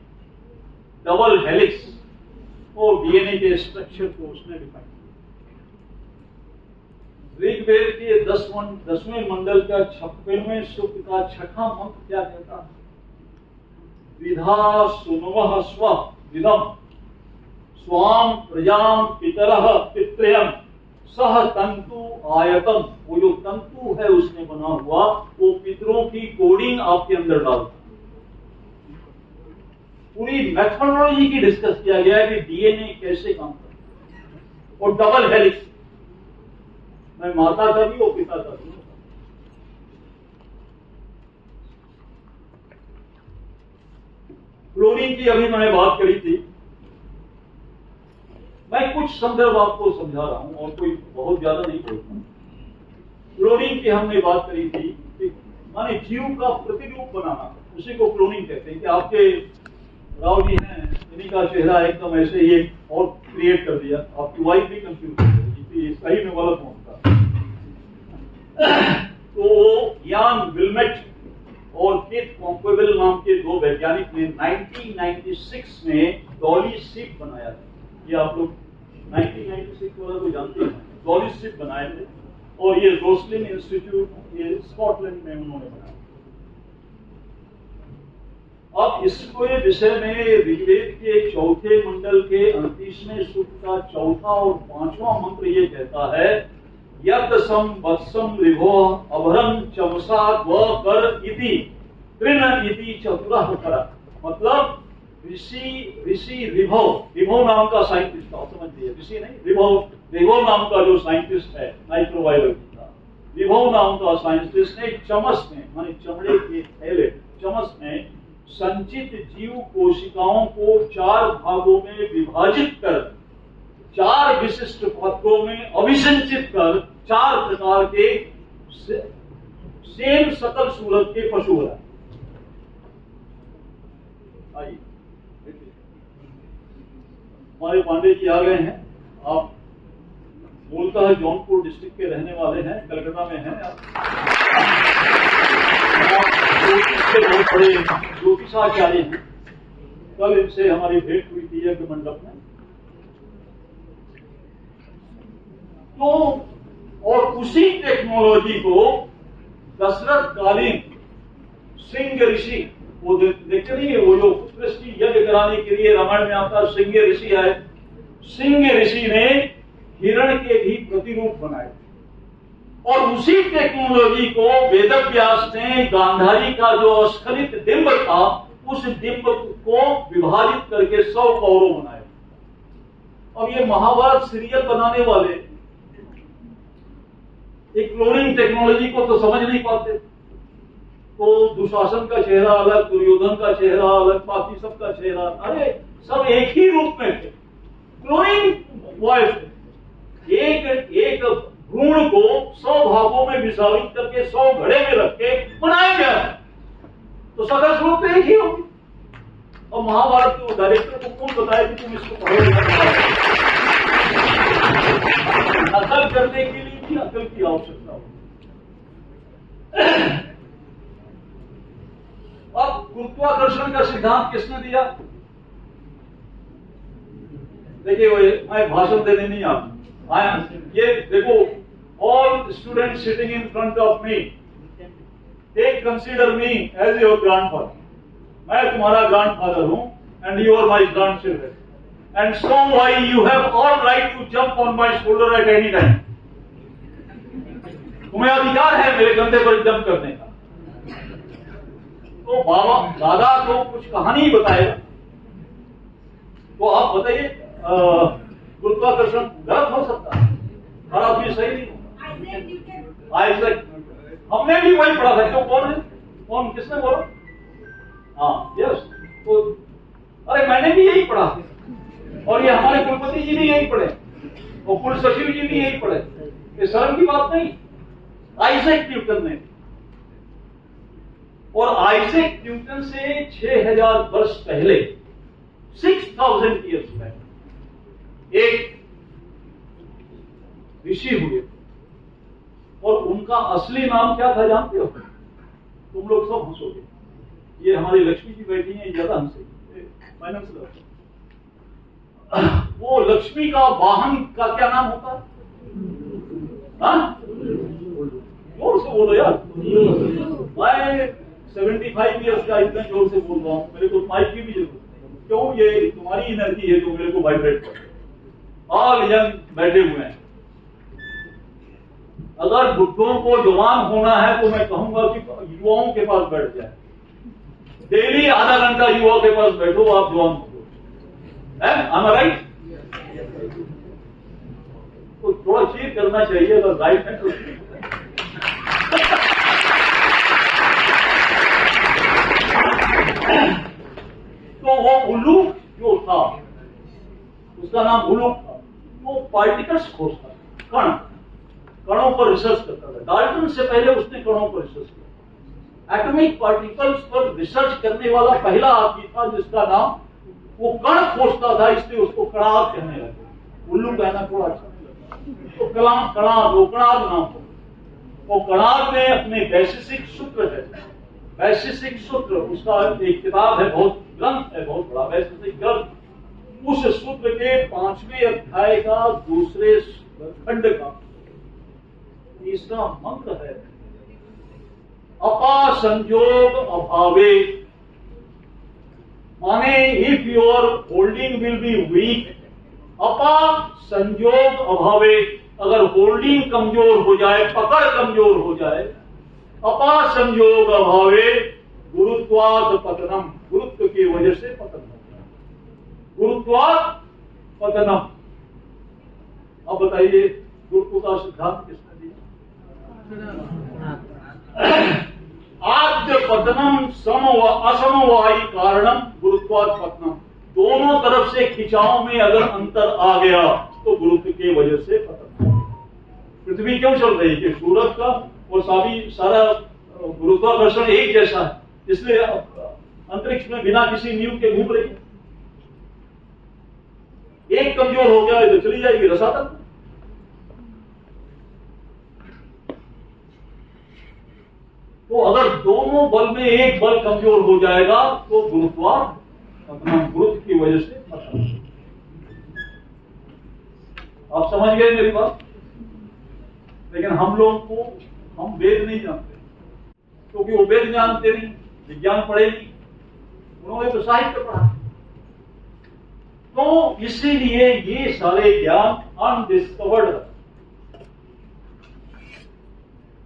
डबल हेलिक्स और डीएनए के स्ट्रक्चर को उसने डिफाइन किया। ऋग्वेद के 10वें मंडल का 56वें सूक्त का 6वां मंत्र क्या कहता है? विधा सुनवः स्व विदम स्वाम प्रजाम पितरः पितृयम् सह तंतु आयतम। वो जो तंतु है उसमें बना हुआ, वो पितरों की कोडिंग आपके अंदर डालता। पूरी मेथोडोलॉजी की डिस्कस किया गया है कि डीएनए कैसे काम करता है। और डबल हेलिक्स, मैं माता का भी और पिता का भी। क्लोरीन की अभी मैंने बात करी थी, मैं कुछ संदर्भ आपको समझा रहा हूं और कोई बहुत ज्यादा नहीं बोलता। क्लोरीन की हमने बात करी थी कि माने जीव का प्रतिरूप बनाना, उसी को क्लोनिंग कहते हैं। कि आपके राव जी हैं, इन्हीं का चेहरा एकदम ऐसे ही और क्रिएट कर दिया, आपकी वाइफ भी कंफ्यूज हो गई, सही में गलत होता। तो यान विल्मेट और किथ कॉम्पेबल नाम के 2 वैज्ञानिक ने 1996 में डॉली शिप बनाया था। ये आप लोग 1996 वाला तो जानते हैं, डॉली शिप बनाए थे और ये रोसलिन इंस्टीट्यूट ये स्कॉटलैंड में उन्होंने बनाया। अब इसको विषय में ऋग्वेद के चौथे मंडल के 29वें सूक्त का चौथा और 5वां मंत्र ये कहता है, यद सम वत्सम ऋभो अभरम चमसा व कर इति तृण इति चतुरः कर। मतलब ऋषि रिभो नाम का साइंटिस्ट था, समझ लीजिए, ऋषि नहीं, रिभो नाम का जो साइंटिस्ट है माइक्रोबायोलॉजी का, रिभो नाम का साइंटिस्ट ने चमस में, माने चमड़े के थैले चमस में संचित जीव कोशिकाओं को 4 भागों में विभाजित कर 4 विशिष्ट पात्रों में अभिसंचित कर 4 प्रकार के सेम सकल सूरत के पशु बनाए। आइए हमारे पांडे जी आ गए हैं। आप मूलतः जौनपुर डिस्ट्रिक्ट के रहने वाले हैं, कलकत्ता में हैं आप बहुत बड़े ज्योतिषाचार्य हैं। कल इनसे हमारी भेंट हुई थी यज्ञ मंडप में। तो और उसी टेक्नोलॉजी को दशरथ कालीन सिंह ऋषि, वो देखते नहीं है, वो जो पुत्रष्टि यज्ञ कराने के लिए रामायण में आता सिंह ऋषि है, सिंह ऋषि ने हिरण के भी प्रतिरूप बनाए और उसी टेक्नोलॉजी को वेदव्यास ने गांधारी का जो स्खलित डिंब था उस डिंब को विभाजित करके 100 कौरव बनाए। अब ये महाभारत सीरियल बनाने वाले एक क्लोनिंग टेक्नोलॉजी को तो समझ नहीं पाते। तो दुशासन का चेहरा अलग, दुर्योधन का चेहरा अलग, बाकी सबका चेहरा, अरे सब एक ही रूप में थे, क्लोनिंग बॉय थे। एक भ्रूण को 100 भागों में विभाजित करके 100 घड़े में रख के बनाया गया है, तो सकल स्वरूप तो एक ही होगी। और महाभारत के डायरेक्टर को कौन बताए कि तुम इसको पढ़ो? नकल करने के लिए भी अकल की आवश्यकता हो। अब गुरुत्वाकर्षण का सिद्धांत किसने दिया? देखिए मैं भाषण देने नहीं आता, ये देखो, all student sitting in front of me, take consider me as your grandfather. मैं तुम्हारा ग्रैंडफादर हूं and you are my grandchildren and so why you have all right to jump on my shoulder at any time. तुम्हें अधिकार है मेरे कंधे पर जंप करने का। तो बाबा दादा तो कुछ कहानी बताएगा, तो आप बताइए गुरुत्वाकर्षण गलत हो सकता है, खराब भी सही नहीं होगा। आइजैक, हमने भी वही पढ़ा था। क्यों, कौन है, कौन, किसने बोला? हाँ यस, तो अरे मैंने भी यही पढ़ा और ये हमारे कुलपति जी भी यही पढ़े और कुल सचिव जी भी यही पढ़े। ये शर्म की बात नहीं। आइजैक न्यूटन ने, और आइजैक न्यूटन से 6000 वर्ष पहले, 6000 ईयर्स पहले एक ऋषि हुए और उनका असली नाम क्या था जानते हो? तुम लोग सब हंसोगे। ये हमारी लक्ष्मी जी बैठी हैं, ज्यादा हंसेगी। वो लक्ष्मी का वाहन का क्या नाम होता है? जोर से बोलो यार। मैं 75 ईयर्स का इतना जोर से बोल रहा हूँ, मेरे को माइक की भी जरूरत नहीं। क्यों? ये तुम्हारी एनर्जी है जो मेरे को वाइब्रेट कर। ऑल यंग बैठे हुए हैं। अगर बुढ़ों को जवान होना है तो मैं कहूंगा कि युवाओं के पास बैठ जाए। डेली आधा घंटा युवा के पास बैठो, आप जवान हो। am I right? तो थोड़ा चीज करना चाहिए अगर राइट है तो। तो वो उल्लूक जो था, उसका नाम उल्लूक था, वो पार्टिकल्स खोजता, कणों पर रिसर्च करता था। डाल्टन से पहले उसने कणों पर रिसर्च किया। एटॉमिक पार्टिकल्स पर रिसर्च करने वाला पहला आदमी था जिसका नाम, वो कण खोजता था, इसलिए उसको कणाद कहने लगे। उल्लू कहना थोड़ा अच्छा नहीं लगता, तो कणाद नाम हो। वो कणाद में अपने वैशेषिक सूत्र है, वैशेषिक सूत्र, उसका एक किताब है, बहुत ग्रंथ है, बहुत बड़ा वैशेषिक ग्रंथ। उस सूत्र के 5वें अध्याय का दूसरे खंड का तीसरा मंत्र है, अपा संयोग अभावे माने if your holding will be weak, अपा संयोग अभावे, अगर होल्डिंग कमजोर हो जाए, पकड़ कमजोर हो जाए, अपा संयोग अभावे गुरुत्वात् पतनम, गुरुत्व की वजह से पतन होता है, गुरुत्वात् पतनम। अब बताइए गुरुत्व का सिद्धांत किसने दिया? आद्य पतनम सम व असमवायी कारणम गुरुत्वात् पतनम, दोनों तरफ से खिंचाव में अगर अंतर आ गया तो गुरुत्व की वजह से पतन। पृथ्वी क्यों चल रही है कि सूरज का और सारा गुरुत्वाकर्षण एक जैसा है, इसलिए अंतरिक्ष में बिना किसी न्यूज के घूम रही है। एक कमजोर हो गया तो चली जाएगी रसातल। तो अगर दोनों बल में एक बल कमजोर हो जाएगा तो गुरुत्व की वजह से पतन। आप समझ गए मेरी बात? लेकिन हम वेद नहीं जानते, क्योंकि वो वेद जानते नहीं, विज्ञान पढ़े नहीं, उन्होंने तो साहित्य पढ़ा। तो इसीलिए ये सारे ज्ञान अनडिस्कवर्ड,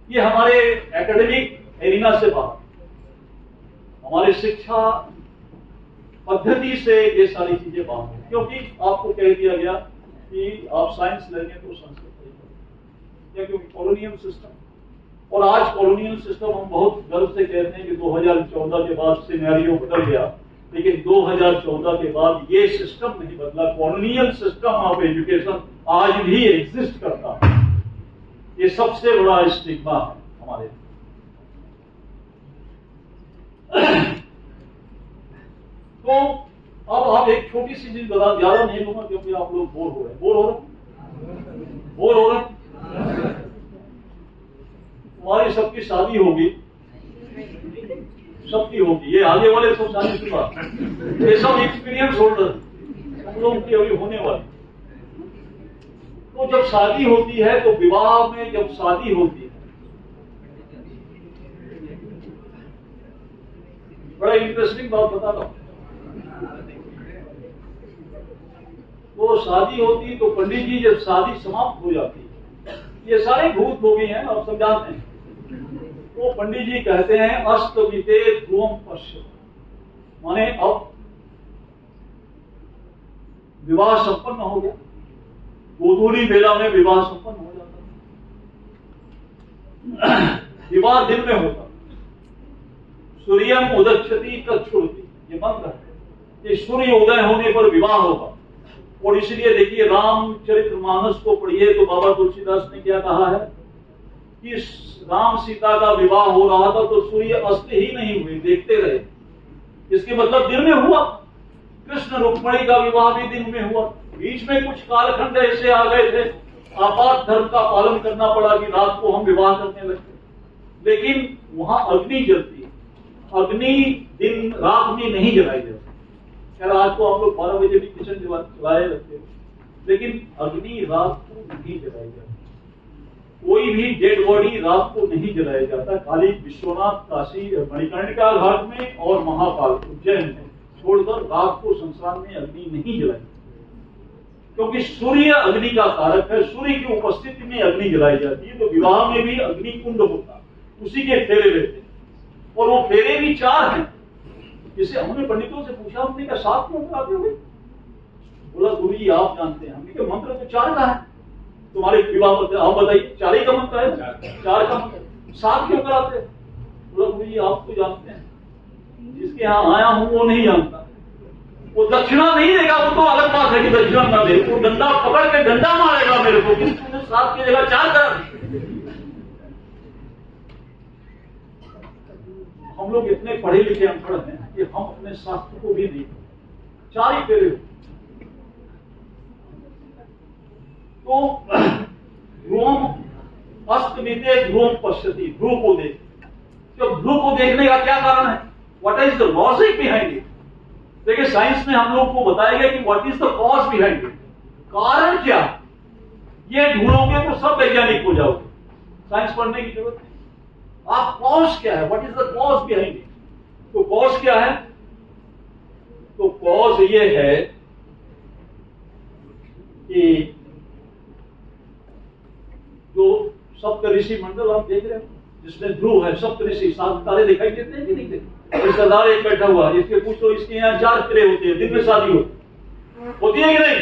ये हमारे एकेडमिक एरिना से बाहर, हमारे शिक्षा पद्धति से ये सारी चीजें बाहर हैं। क्योंकि आपको कह दिया गया कि आप साइंस लेंगे तो संस्कृत पढ़ेंगे, या क्योंकि कॉलोनियल सिस्टम। और आज कॉलोनियल सिस्टम हम बहुत गर्व से कहते हैं कि 2014 के बाद सिनेरियो बदल गया, लेकिन 2014 के बाद ये सिस्टम नहीं बदला। कॉलोनियल सिस्टम ऑफ एजुकेशन आज भी एग्जिस्ट करता है। ये सबसे बड़ा स्टिग्मा है हमारे। तो अब आप एक छोटी सी चीज बता, ज्यादा नहीं लूंगा क्योंकि आप लोग बोर हो रहे हैं। तुम्हारी सबकी शादी होगी, सबकी होगी, ये आगे वाले सब शादी की बात, ये सब एक्सपीरियंस होल्डर हम लोग की अभी होने वाली। तो जब शादी होती है तो विवाह में जब शादी होती है, बड़ा इंटरेस्टिंग बात बता रहा हूं। तो शादी होती तो पंडित जी जब शादी समाप्त हो जाती, ये सारे भूत भोगी हैं, आप सब जानते हैं, तो पंडित जी कहते हैं अस्त बीते ध्रुवम पश्य, माने अब विवाह संपन्न हो गया, गोधूली बेला में विवाह संपन्न हो जाता। विवाह दिन में होता, सूर्यम उदच्छति तच्छुरति, ये मंत्र है कि सूर्य उदय होने पर विवाह होगा। और इसलिए देखिए रामचरितमानस को पढ़िए तो बाबा तुलसीदास ने क्या कहा है कि राम सीता का विवाह हो रहा था तो सूर्य अस्त ही नहीं हुए, देखते रहे। इसके मतलब दिन में हुआ। कृष्ण रुक्मणी का विवाह भी दिन में हुआ। बीच में कुछ कालखंड ऐसे आ गए थे, आपात धर्म का पालन करना पड़ा कि रात को हम विवाह करने लगते, लेकिन वहां अग्नि जलती है। अग्नि दिन रात में नहीं जलाई जाती। आज तो आप लोग 12 बजे भी किचन जलाए रखते हैं, लेकिन अग्नि रात को नहीं जलाई जाती। कोई भी डेड बॉडी रात को नहीं जलाया जाता। खाली विश्वनाथ, काशी, मणिकर्णिका घाट में और महाकाल उज्जैन में छोड़कर रात को संसार में अग्नि नहीं जलाई, क्योंकि सूर्य अग्नि का कारक है। सूर्य की उपस्थिति में अग्नि जलाई जाती है। तो विवाह में भी अग्नि कुंड होता, उसी के फेरे लेते, और वो फेरे भी 4 हैं। जिसे हमने पंडितों से पूछा, हमने कहा 7 क्यों कराते हुए? बोला गुरु जी आप जानते हैं। हमने कहा मंत्र तो 4 का है, तुम्हारे विवाह पत्र आप बताइए 4 ही का मंत्र है, 4 का मंत्र, 7 क्यों कराते? बोला गुरु जी आप तो जानते हैं, जिसके यहाँ आया हूं वो नहीं जानता। वो दक्षिणा नहीं देगा, वो तो अलग बात है कि दक्षिणा ना दे, वो डंडा पकड़ के डंडा मारेगा मेरे को, किसी ने 7 की जगह 4 करा। हम लोग इतने पढ़े लिखे अनपढ़ हैं कि हम अपने शास्त्र को भी नहीं, 4 ही फेरे। तो ध्रुवम अस्त बीते ध्रुवम पश्यति, ध्रुव को देख। तो ध्रुव को देखने का क्या कारण है? What is the logic behind it? देखिए साइंस में हम लोग को बताया गया कि what is the cause behind it, कारण क्या? ये ढूंढोगे तो सब वैज्ञानिक हो जाओगे, साइंस पढ़ने की जरूरत नहीं। आप कॉज क्या है, what is the cause behind it? तो कॉज क्या है? तो कॉज ये है कि जो सप्तऋषि मंडल आप देख रहे हो, जिसमें ध्रुव है, सप्तऋषि 7 तारे दिखाई देते हैं कि नहीं देते? और सरदार एक बैठा हुआ, इसके पूछो, इसके यहाँ 4 किले होते हैं, दिन में शादी होती है कि नहीं?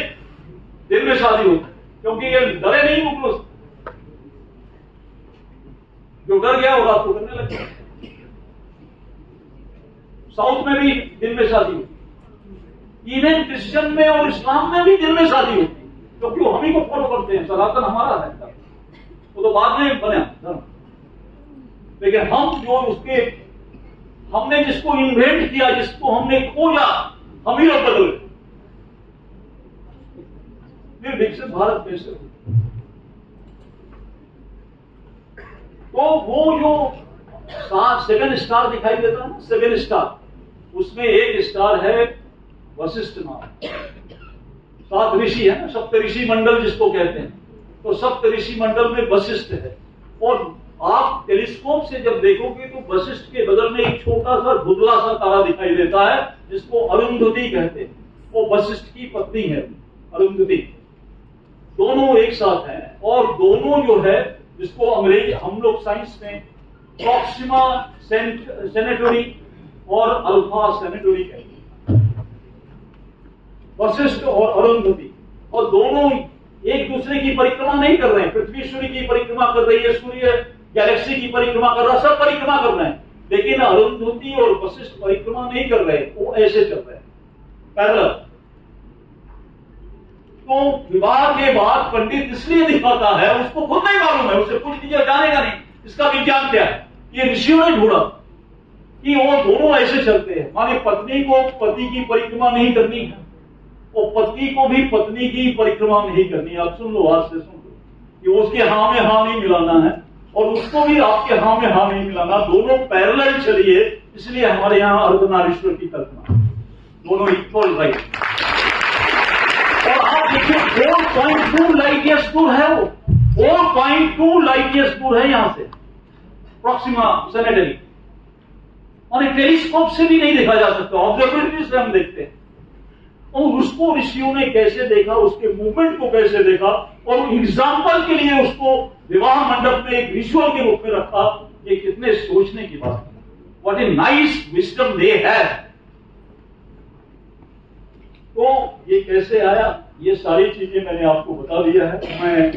दिन में शादी होती, क्योंकि ये डरे नहीं मुगलों से। जो डर गया वो रात को करने लग गया। साउथ में भी दिन में शादी होती, इवन क्रिश्चियन में और इस्लाम में भी दिन में शादी होती, क्योंकि वो हम ही को फॉलो करते हैं, सनातन हमारा है। वो तो बाद में बना धर्म, लेकिन हम जो उसके हमने जिसको इन्वेंट किया, जिसको हमने खोजा, हम ही लोग बदले। फिर विकसित भारत कैसे हो? तो वो जो 7 स्टार दिखाई देता है, 7 स्टार, उसमें एक स्टार है वशिष्ठ नाम। 7 ऋषि है ना, सप्तऋषि मंडल जिसको कहते हैं। तो सप्तऋषि मंडल में वशिष्ठ है, और आप टेलीस्कोप से जब देखोगे तो वशिष्ठ के बगल में एक छोटा सा धुंधला सा तारा दिखाई देता है, जिसको अरुंधति कहते हैं। वो वशिष्ठ की पत्नी है अरुंधति। दोनों एक साथ हैं, और दोनों जो है, जिसको अंग्रेजी हम लोग साइंस में प्रॉक्सिमा सेनेटरी और अल्फा सेनेटरी कहते हैं, वशिष्ठ और अरुंधति। और दोनों एक दूसरे की परिक्रमा नहीं कर रहे हैं। पृथ्वी सूर्य की परिक्रमा कर रही है, सूर्य गैलेक्सी की परिक्रमा कर रहा है, सब परिक्रमा कर रहे हैं, लेकिन अरुंधति और वशिष्ठ परिक्रमा नहीं कर रहे, वो ऐसे चल रहे हैं पैरेलल। तो विवाह के बाद पंडित इसलिए दिखाता है, उसको खुद नहीं मालूम है, उसे कुछ चीजें जानेगा नहीं, इसका विज्ञान क्या है। ये ऋषियों ने ढूंढा कि वो दोनों ऐसे चलते हैं, माने पत्नी को पति की परिक्रमा नहीं करनी है, और पति को भी पत्नी की परिक्रमा नहीं करनी है। आप सुन लो, आज से सुन लो, कि उसके हाँ में हाँ नहीं मिलाना है, और उसको भी आपके हाँ में हाँ नहीं मिलाना, दोनों पैरेलल चलिए। इसलिए हमारे यहाँ अर्धनारीश्वर की कल्पना, दोनों इक्वल राइट। और आप देखिए 4.2 लाइट ईयर्स दूर है, वो 4.2 लाइट ईयर्स दूर है यहां से, प्रॉक्सिमा सेनेटरी। और एक टेलीस्कोप से भी नहीं देखा जा सकता, ऑब्जर्वेटरी से हम देखते हैं। और उसको ऋषियों ने कैसे देखा, उसके मूवमेंट को कैसे देखा, और एग्जाम्पल के लिए उसको विवाह मंडप में एक रिचुअल के रूप में रखा, ये कितने सोचने की बात है। व्हाट ए नाइस विजडम दे है। तो ये कैसे आया, ये सारी चीजें मैंने आपको बता दिया है। मैं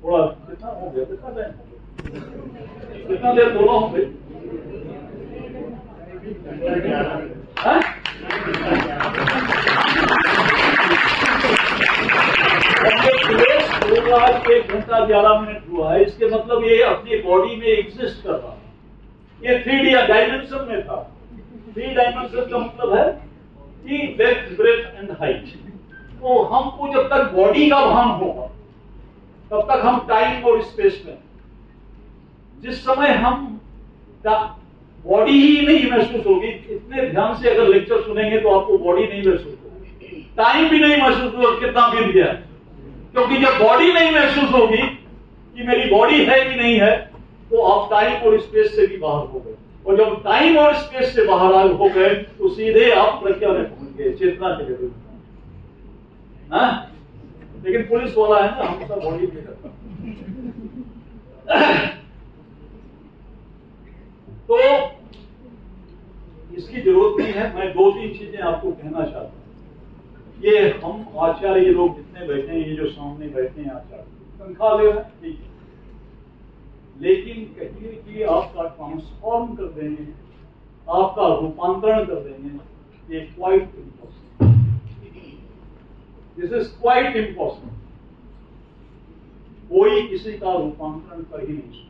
थोड़ा कितना हो गया, कितना देर बोला हूं भाई? आज 1 घंटा 11 मिनट हुआ है, इसके मतलब ये अपनी बॉडी में एग्जिस्ट कर रहा है। ये 3D डायमेंशन में था। 3 डायमेंशन का मतलब है कि डेप्थ, ब्रेथ एंड हाइट। तो हमको जब तक बॉडी का भान होगा, तब तक हम टाइम और स्पेस में, जिस समय हम बॉडी ही नहीं महसूस होगी, इतने ध्यान से अगर लेक्चर सुनेंगे तो आपको बॉडी नहीं महसूस होगी, टाइम भी नहीं महसूस होगा कितना बीत गया। क्योंकि जब बॉडी नहीं महसूस होगी कि मेरी बॉडी है कि नहीं है, तो आप टाइम और स्पेस से भी बाहर हो गए। और जब टाइम और स्पेस से बाहर हो गए तो सीधे आप प्रज्ञा में पहुंच गए, चेतना के लेवल में। लेकिन पुलिस वाला है ना, हमेशा बॉडी पे करता। तो इसकी जरूरत नहीं है। मैं 2-3 चीजें आपको कहना चाहता हूं। ये हम आचार्य, ये लोग जितने बैठे हैं, ये जो सामने बैठे हैं आचार्य, तनख्वाह ले रहे हैं, ठीक है, लेकिन कहिए कि आपका ट्रांसफॉर्म कर देंगे, आपका रूपांतरण कर देंगे, ये quite impossible. This is quite impossible. कोई किसी का रूपांतरण कर ही नहीं सकता।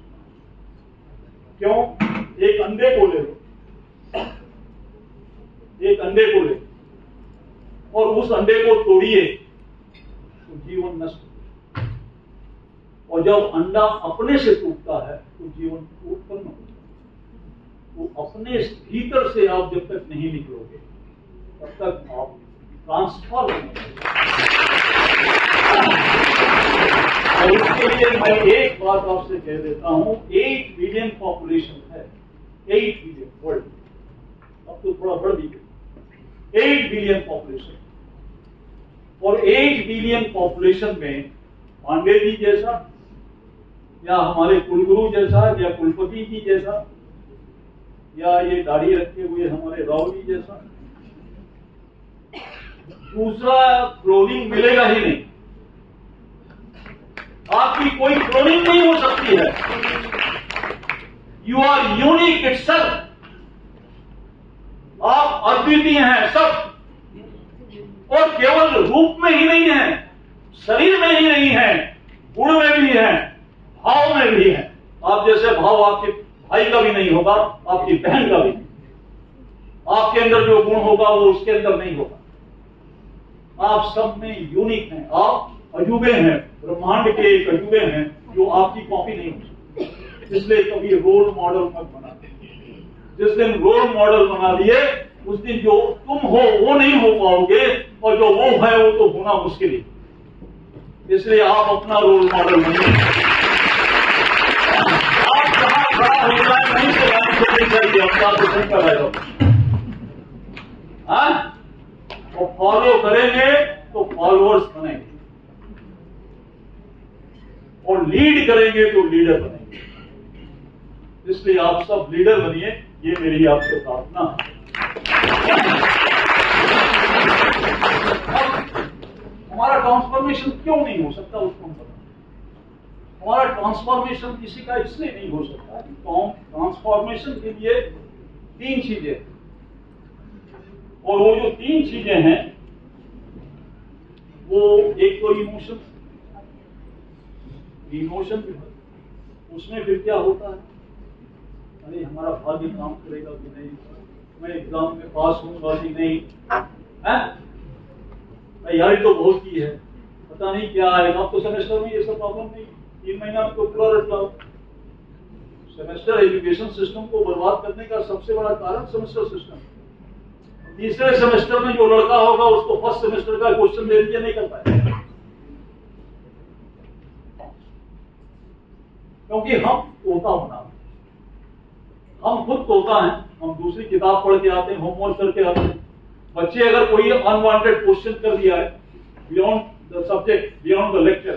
क्यों? एक अंडे को ले लो, एक अंडे को ले और उस अंडे को तोड़िए तो जीवन नष्ट। और जब अंडा अपने से टूटता है तो जीवन उत्पन्न होता है। तो अपने भीतर से आप जब तक नहीं निकलोगे, तब तक आप ट्रांसफॉर्म नहीं। और उसके लिए मैं एक बात आपसे कह देता हूं, 8 बिलियन पॉपुलेशन है, 8 बिलियन वर्ल्ड। अब तो थोड़ा बढ़ भी गई, 8 बिलियन पॉपुलेशन, और 8 बिलियन पॉपुलेशन में पांडे जी जैसा या हमारे कुलगुरु जैसा या कुलपति जी जैसा या ये दाढ़ी रखे हुए हमारे राव जी जैसा दूसरा क्लोनिंग मिलेगा ही नहीं। आपकी कोई क्लोनिंग नहीं हो सकती है। You are unique itself. आप अद्वितीय हैं सब, और केवल रूप में ही नहीं है, शरीर में ही नहीं है, गुण में भी है, भाव में भी है। आप जैसे भाव आपके भाई का भी नहीं होगा, आपकी बहन का भी नहीं। आपके अंदर जो गुण होगा वो उसके अंदर नहीं होगा। आप सब में यूनिक हैं, आप अजूबे हैं, ब्रह्मांड के एक अजूबे हैं जो आपकी कॉपी नहीं हो सकती। इसलिए कभी रोल मॉडल मत बना। जिस दिन रोल मॉडल बना लिए उस दिन जो तुम हो वो नहीं हो पाओगे, और जो वो है वो तो होना मुश्किल है। इसलिए आप अपना रोल मॉडल बनिए। आप जहां खड़ा हो जाए नहीं से लाइन से नहीं चाहिए, अपना तो कर रहे हो। और फॉलो करेंगे तो फॉलोअर्स बनेंगे, और लीड करेंगे तो लीडर बनेंगे। इसलिए आप सब लीडर बनिए, ये मेरी आपसे प्रार्थना है। हमारा ट्रांसफॉर्मेशन क्यों नहीं हो सकता उसको हम बताएं। हमारा ट्रांसफॉर्मेशन किसी का इसलिए नहीं हो सकता कि ट्रांसफॉर्मेशन के लिए 3 चीजें, और वो जो 3 चीजें हैं वो एक तो इमोशन, उसमें फिर क्या होता है, अरे हमारा भाग्य काम करेगा कि नहीं, मैं एग्जाम में पास होऊंगा कि नहीं, तैयारी तो बहुत की है, पता नहीं क्या आएगा। अब तो सेमेस्टर में ये सब प्रॉब्लम नहीं, 3 महीना में तो पूरा रट लाओ। सेमेस्टर एजुकेशन सिस्टम को बर्बाद करने का सबसे बड़ा कारण सेमेस्टर सिस्टम। तीसरे सेमेस्टर में जो लड़का होगा उसको फर्स्ट सेमेस्टर का क्वेश्चन दे दिया, नहीं कर पाएगा, क्योंकि हम तोता बना, हम खुद तोता हैं। हम दूसरी किताब पढ़ के आते हैं, होमवर्क करके आते हैं। बच्चे अगर कोई अनवांटेड क्वेश्चन कर दिया है beyond the subject, beyond the lecture,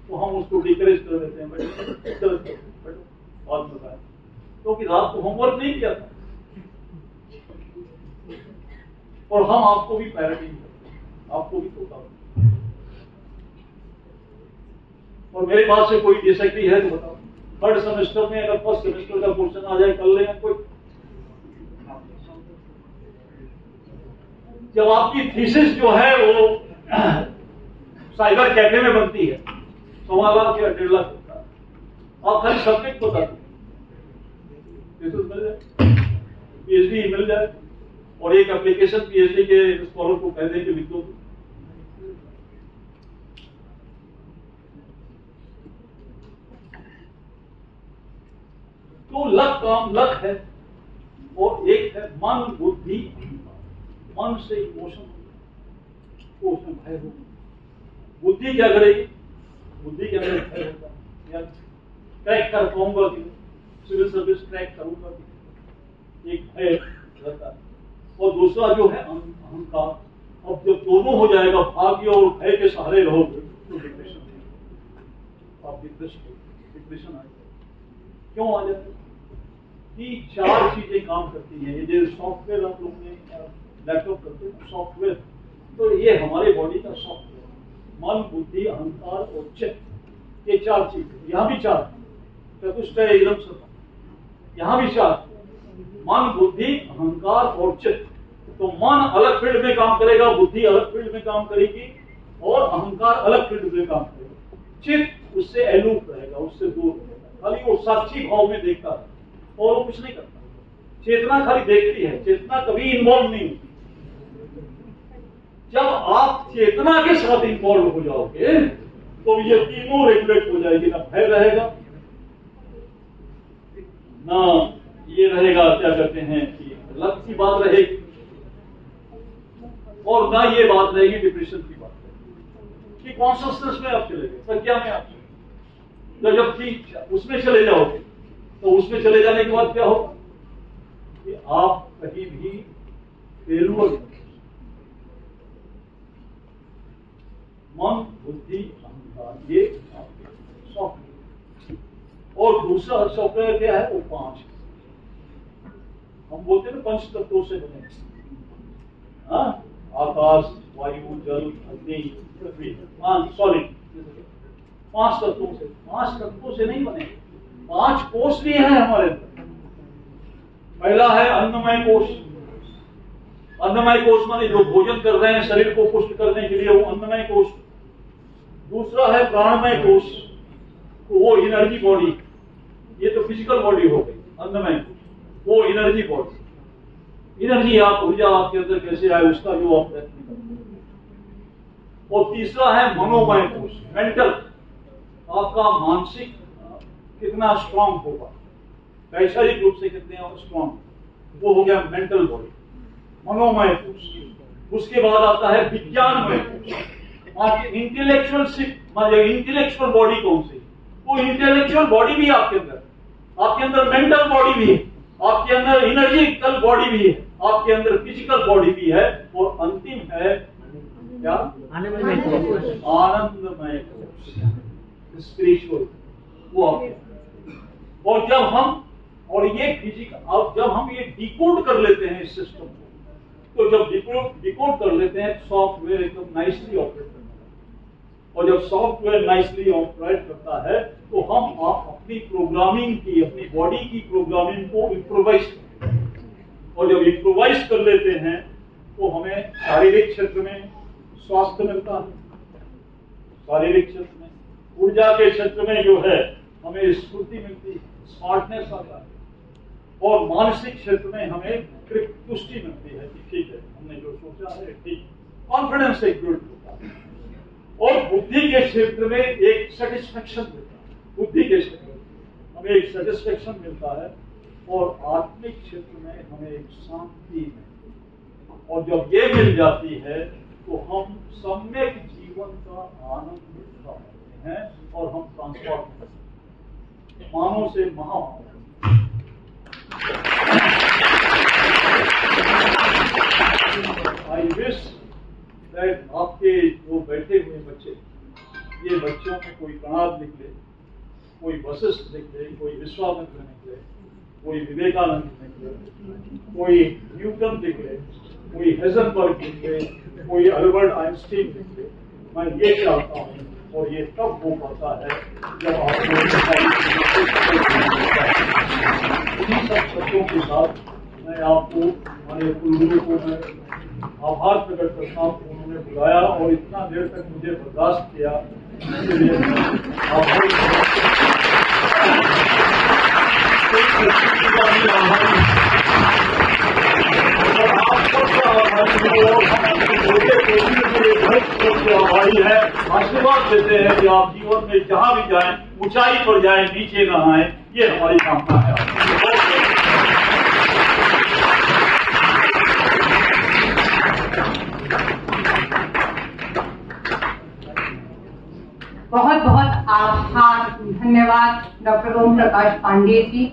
तो हम उसको डिकरेज कर देते हैं, बैठो बात बताए, क्योंकि रात को होमवर्क नहीं किया था। और हम आपको भी पैरेंटिंग करते हैं, आपको भी तोता। और मेरे पास से कोई डिसएग्री है तो बताओ। 3rd सेमेस्टर में अगर फर्स्ट सेमेस्टर का क्वेश्चन आ जाए, कर लेंगे कोई। जब आपकी थीसिस जो है वो साइबर कैफे में बनती है, 1.25 लाख या 1.5 लाख होता है, आप खाली सब्जेक्ट बताते, थीसिस मिल जाए, पीएचडी मिल जाए, और एक एप्लीकेशन पीएचडी के स्कॉलर को कह दें कि लिख दो। तो लक है, और एक है मन बुद्धि। मन से इमोशन तो उसमें भय हो। बुद्धि क्या करेगी? बुद्धि के अंदर भय होता है, यार क्रैक कर पाऊंगा कि सिविल सर्विस क्रैक करूंगा कि, एक भय रहता है। और दूसरा जो है अहंकार। अब जब दोनों हो जाएगा, भाग्य और भय के सहारे रहोगे तो डिप्रेशन, आप डिप्रेशन आएगा। क्यों आ जाएगा? कि 4 चीजें काम करती हैं। ये जो सॉफ्टवेयर आप लोग ने लैपटॉप करते हैं, सॉफ्टवेयर, तो ये हमारे बॉडी का सॉफ्टवेयर, मन बुद्धि अहंकार और चित्त, ये 4 चीजें। यहाँ भी 4, चतुष्टय एकदम सत्य, यहाँ भी 4, मन बुद्धि अहंकार और चित्त। तो मन अलग फील्ड में काम करेगा, बुद्धि अलग फील्ड में काम करेगी, और अहंकार अलग फील्ड में काम करेगा। चित्त उससे अलूप रहेगा, उससे दूर रहेगा, खाली वो साक्षी भाव में देखता है और वो कुछ नहीं करता। चेतना खाली देखती है, चेतना कभी इन्वॉल्व नहीं होती। जब आप चेतना के साथ इन्वॉल्व हो जाओगे तो ये तीनों रेगुलेट हो जाएगी। ना भय रहेगा, ना ये रहेगा क्या कहते हैं कि लक्ष्य की बात रहेगी, और ना ये बात रहेगी डिप्रेशन की बात रहेगी कि कॉन्शियसनेस में आप चले गए, प्रज्ञा में आप चले। तो जब ठीक उसमें चले जाओगे तो उसमें चले जाने के बाद क्या होगा कि आप कहीं भी फेलुअर मन, बुद्धि, अहंकार, ये आपके सॉफ्टवेयर। और दूसरा सॉफ्टवेयर क्या है? वो 5 हम बोलते हैं ना, पंच तत्वों से बने। हाँ, आकाश, वायु, जल, अग्नि, पृथ्वी, सॉलिड, 5 तत्वों से। 5 तत्वों से नहीं बने, 5 कोष भी है हमारे अंदर। पहला है अन्नमय कोष। अन्नमय कोष माने जो भोजन कर रहे हैं शरीर को पुष्ट करने के लिए, वो अन्नमय कोष। दूसरा है प्राणमय कोष, वो एनर्जी बॉडी। ये तो फिजिकल बॉडी हो गई अन्नमय कोष, वो एनर्जी बॉडी। एनर्जी, आप ऊर्जा आपके अंदर कैसे आए उसका जो आप प्रयत्न करते हैं। और तीसरा है मनोमय कोष, मेंटल। आपका मानसिक कितना स्ट्रांग होगा, वैचारिक रूप से कितने स्ट्रांग, वो हो गया मेंटल बॉडी, मनोमय कोष। उसके बाद आता है विज्ञानमय कोष। इंटेलेक्चुअल बॉडी कौन सी? वो इंटेलेक्चुअल बॉडी भी आपके अंदर मेंटल बॉडी भी है, आपके अंदर एनर्जिकल बॉडी भी है, आपके अंदर फिजिकल बॉडी भी है। और अंतिम है क्या? आनंदमय कोष, स्पिरिचुअल, वो आपके। और जब हम ये फिजिकल, अब जब हम ये डिकोड कर लेते हैं इस सिस्टम को, तो जब डिकोड कर लेते हैं, सॉफ्टवेयर एकदम नाइसली ऑपरेट करता है। और जब सॉफ्टवेयर नाइसली ऑपरेट करता है तो हम आप अपनी प्रोग्रामिंग की, अपनी बॉडी की प्रोग्रामिंग को इम्प्रोवाइज करते हैं। और जब इम्प्रोवाइज कर लेते हैं तो हमें शारीरिक क्षेत्र में स्वास्थ्य मिलता है, शारीरिक क्षेत्र में ऊर्जा के क्षेत्र में जो है हमें स्फूर्ति मिलती है, स्मार्टनेस आता है। और मानसिक क्षेत्र में हमें तुष्टि मिलती है कि ठीक है, हमने जो सोचा है ठीक, कॉन्फिडेंस एक बिल्ड होता है। और बुद्धि के क्षेत्र में एक सेटिस्फेक्शन मिलता है, बुद्धि के क्षेत्र में हमें एक सेटिस्फेक्शन मिलता है। और आत्मिक क्षेत्र में हमें एक शांति मिलती है। और जब ये मिल जाती है तो हम सम्यक जीवन का आनंद उठा पाते हैं और हम ट्रांसफॉर्म होते हैं, मानव से महामानव। आई विश दैट आपके जो बैठे हुए बच्चे, ये बच्चों में कोई कणाद निकले, कोई वशिष्ठ निकले, कोई विश्वामित्र निकले, कोई विवेकानंद निकले, कोई न्यूटन निकले, कोई हेजनबर्ग निकले, कोई अल्बर्ट आइंस्टीन निकले। मैं ये चाहता हूँ, और ये तब हो पाता है जब आपको इन्हीं सब शब्दों के साथ मैं आपको, हमारे कुलगुरु को मैं आभार प्रकट करता हूँ, उन्होंने बुलाया और इतना देर तक मुझे बर्दाश्त किया, इसके लिए आभारी है। आशीर्वाद देते हैं कि आप जीवन में जहाँ भी जाएं, ऊंचाई पर जाएं, नीचे न आए, ये हमारी कामना है। बहुत बहुत आभार, धन्यवाद डॉक्टर ओम प्रकाश पांडे जी।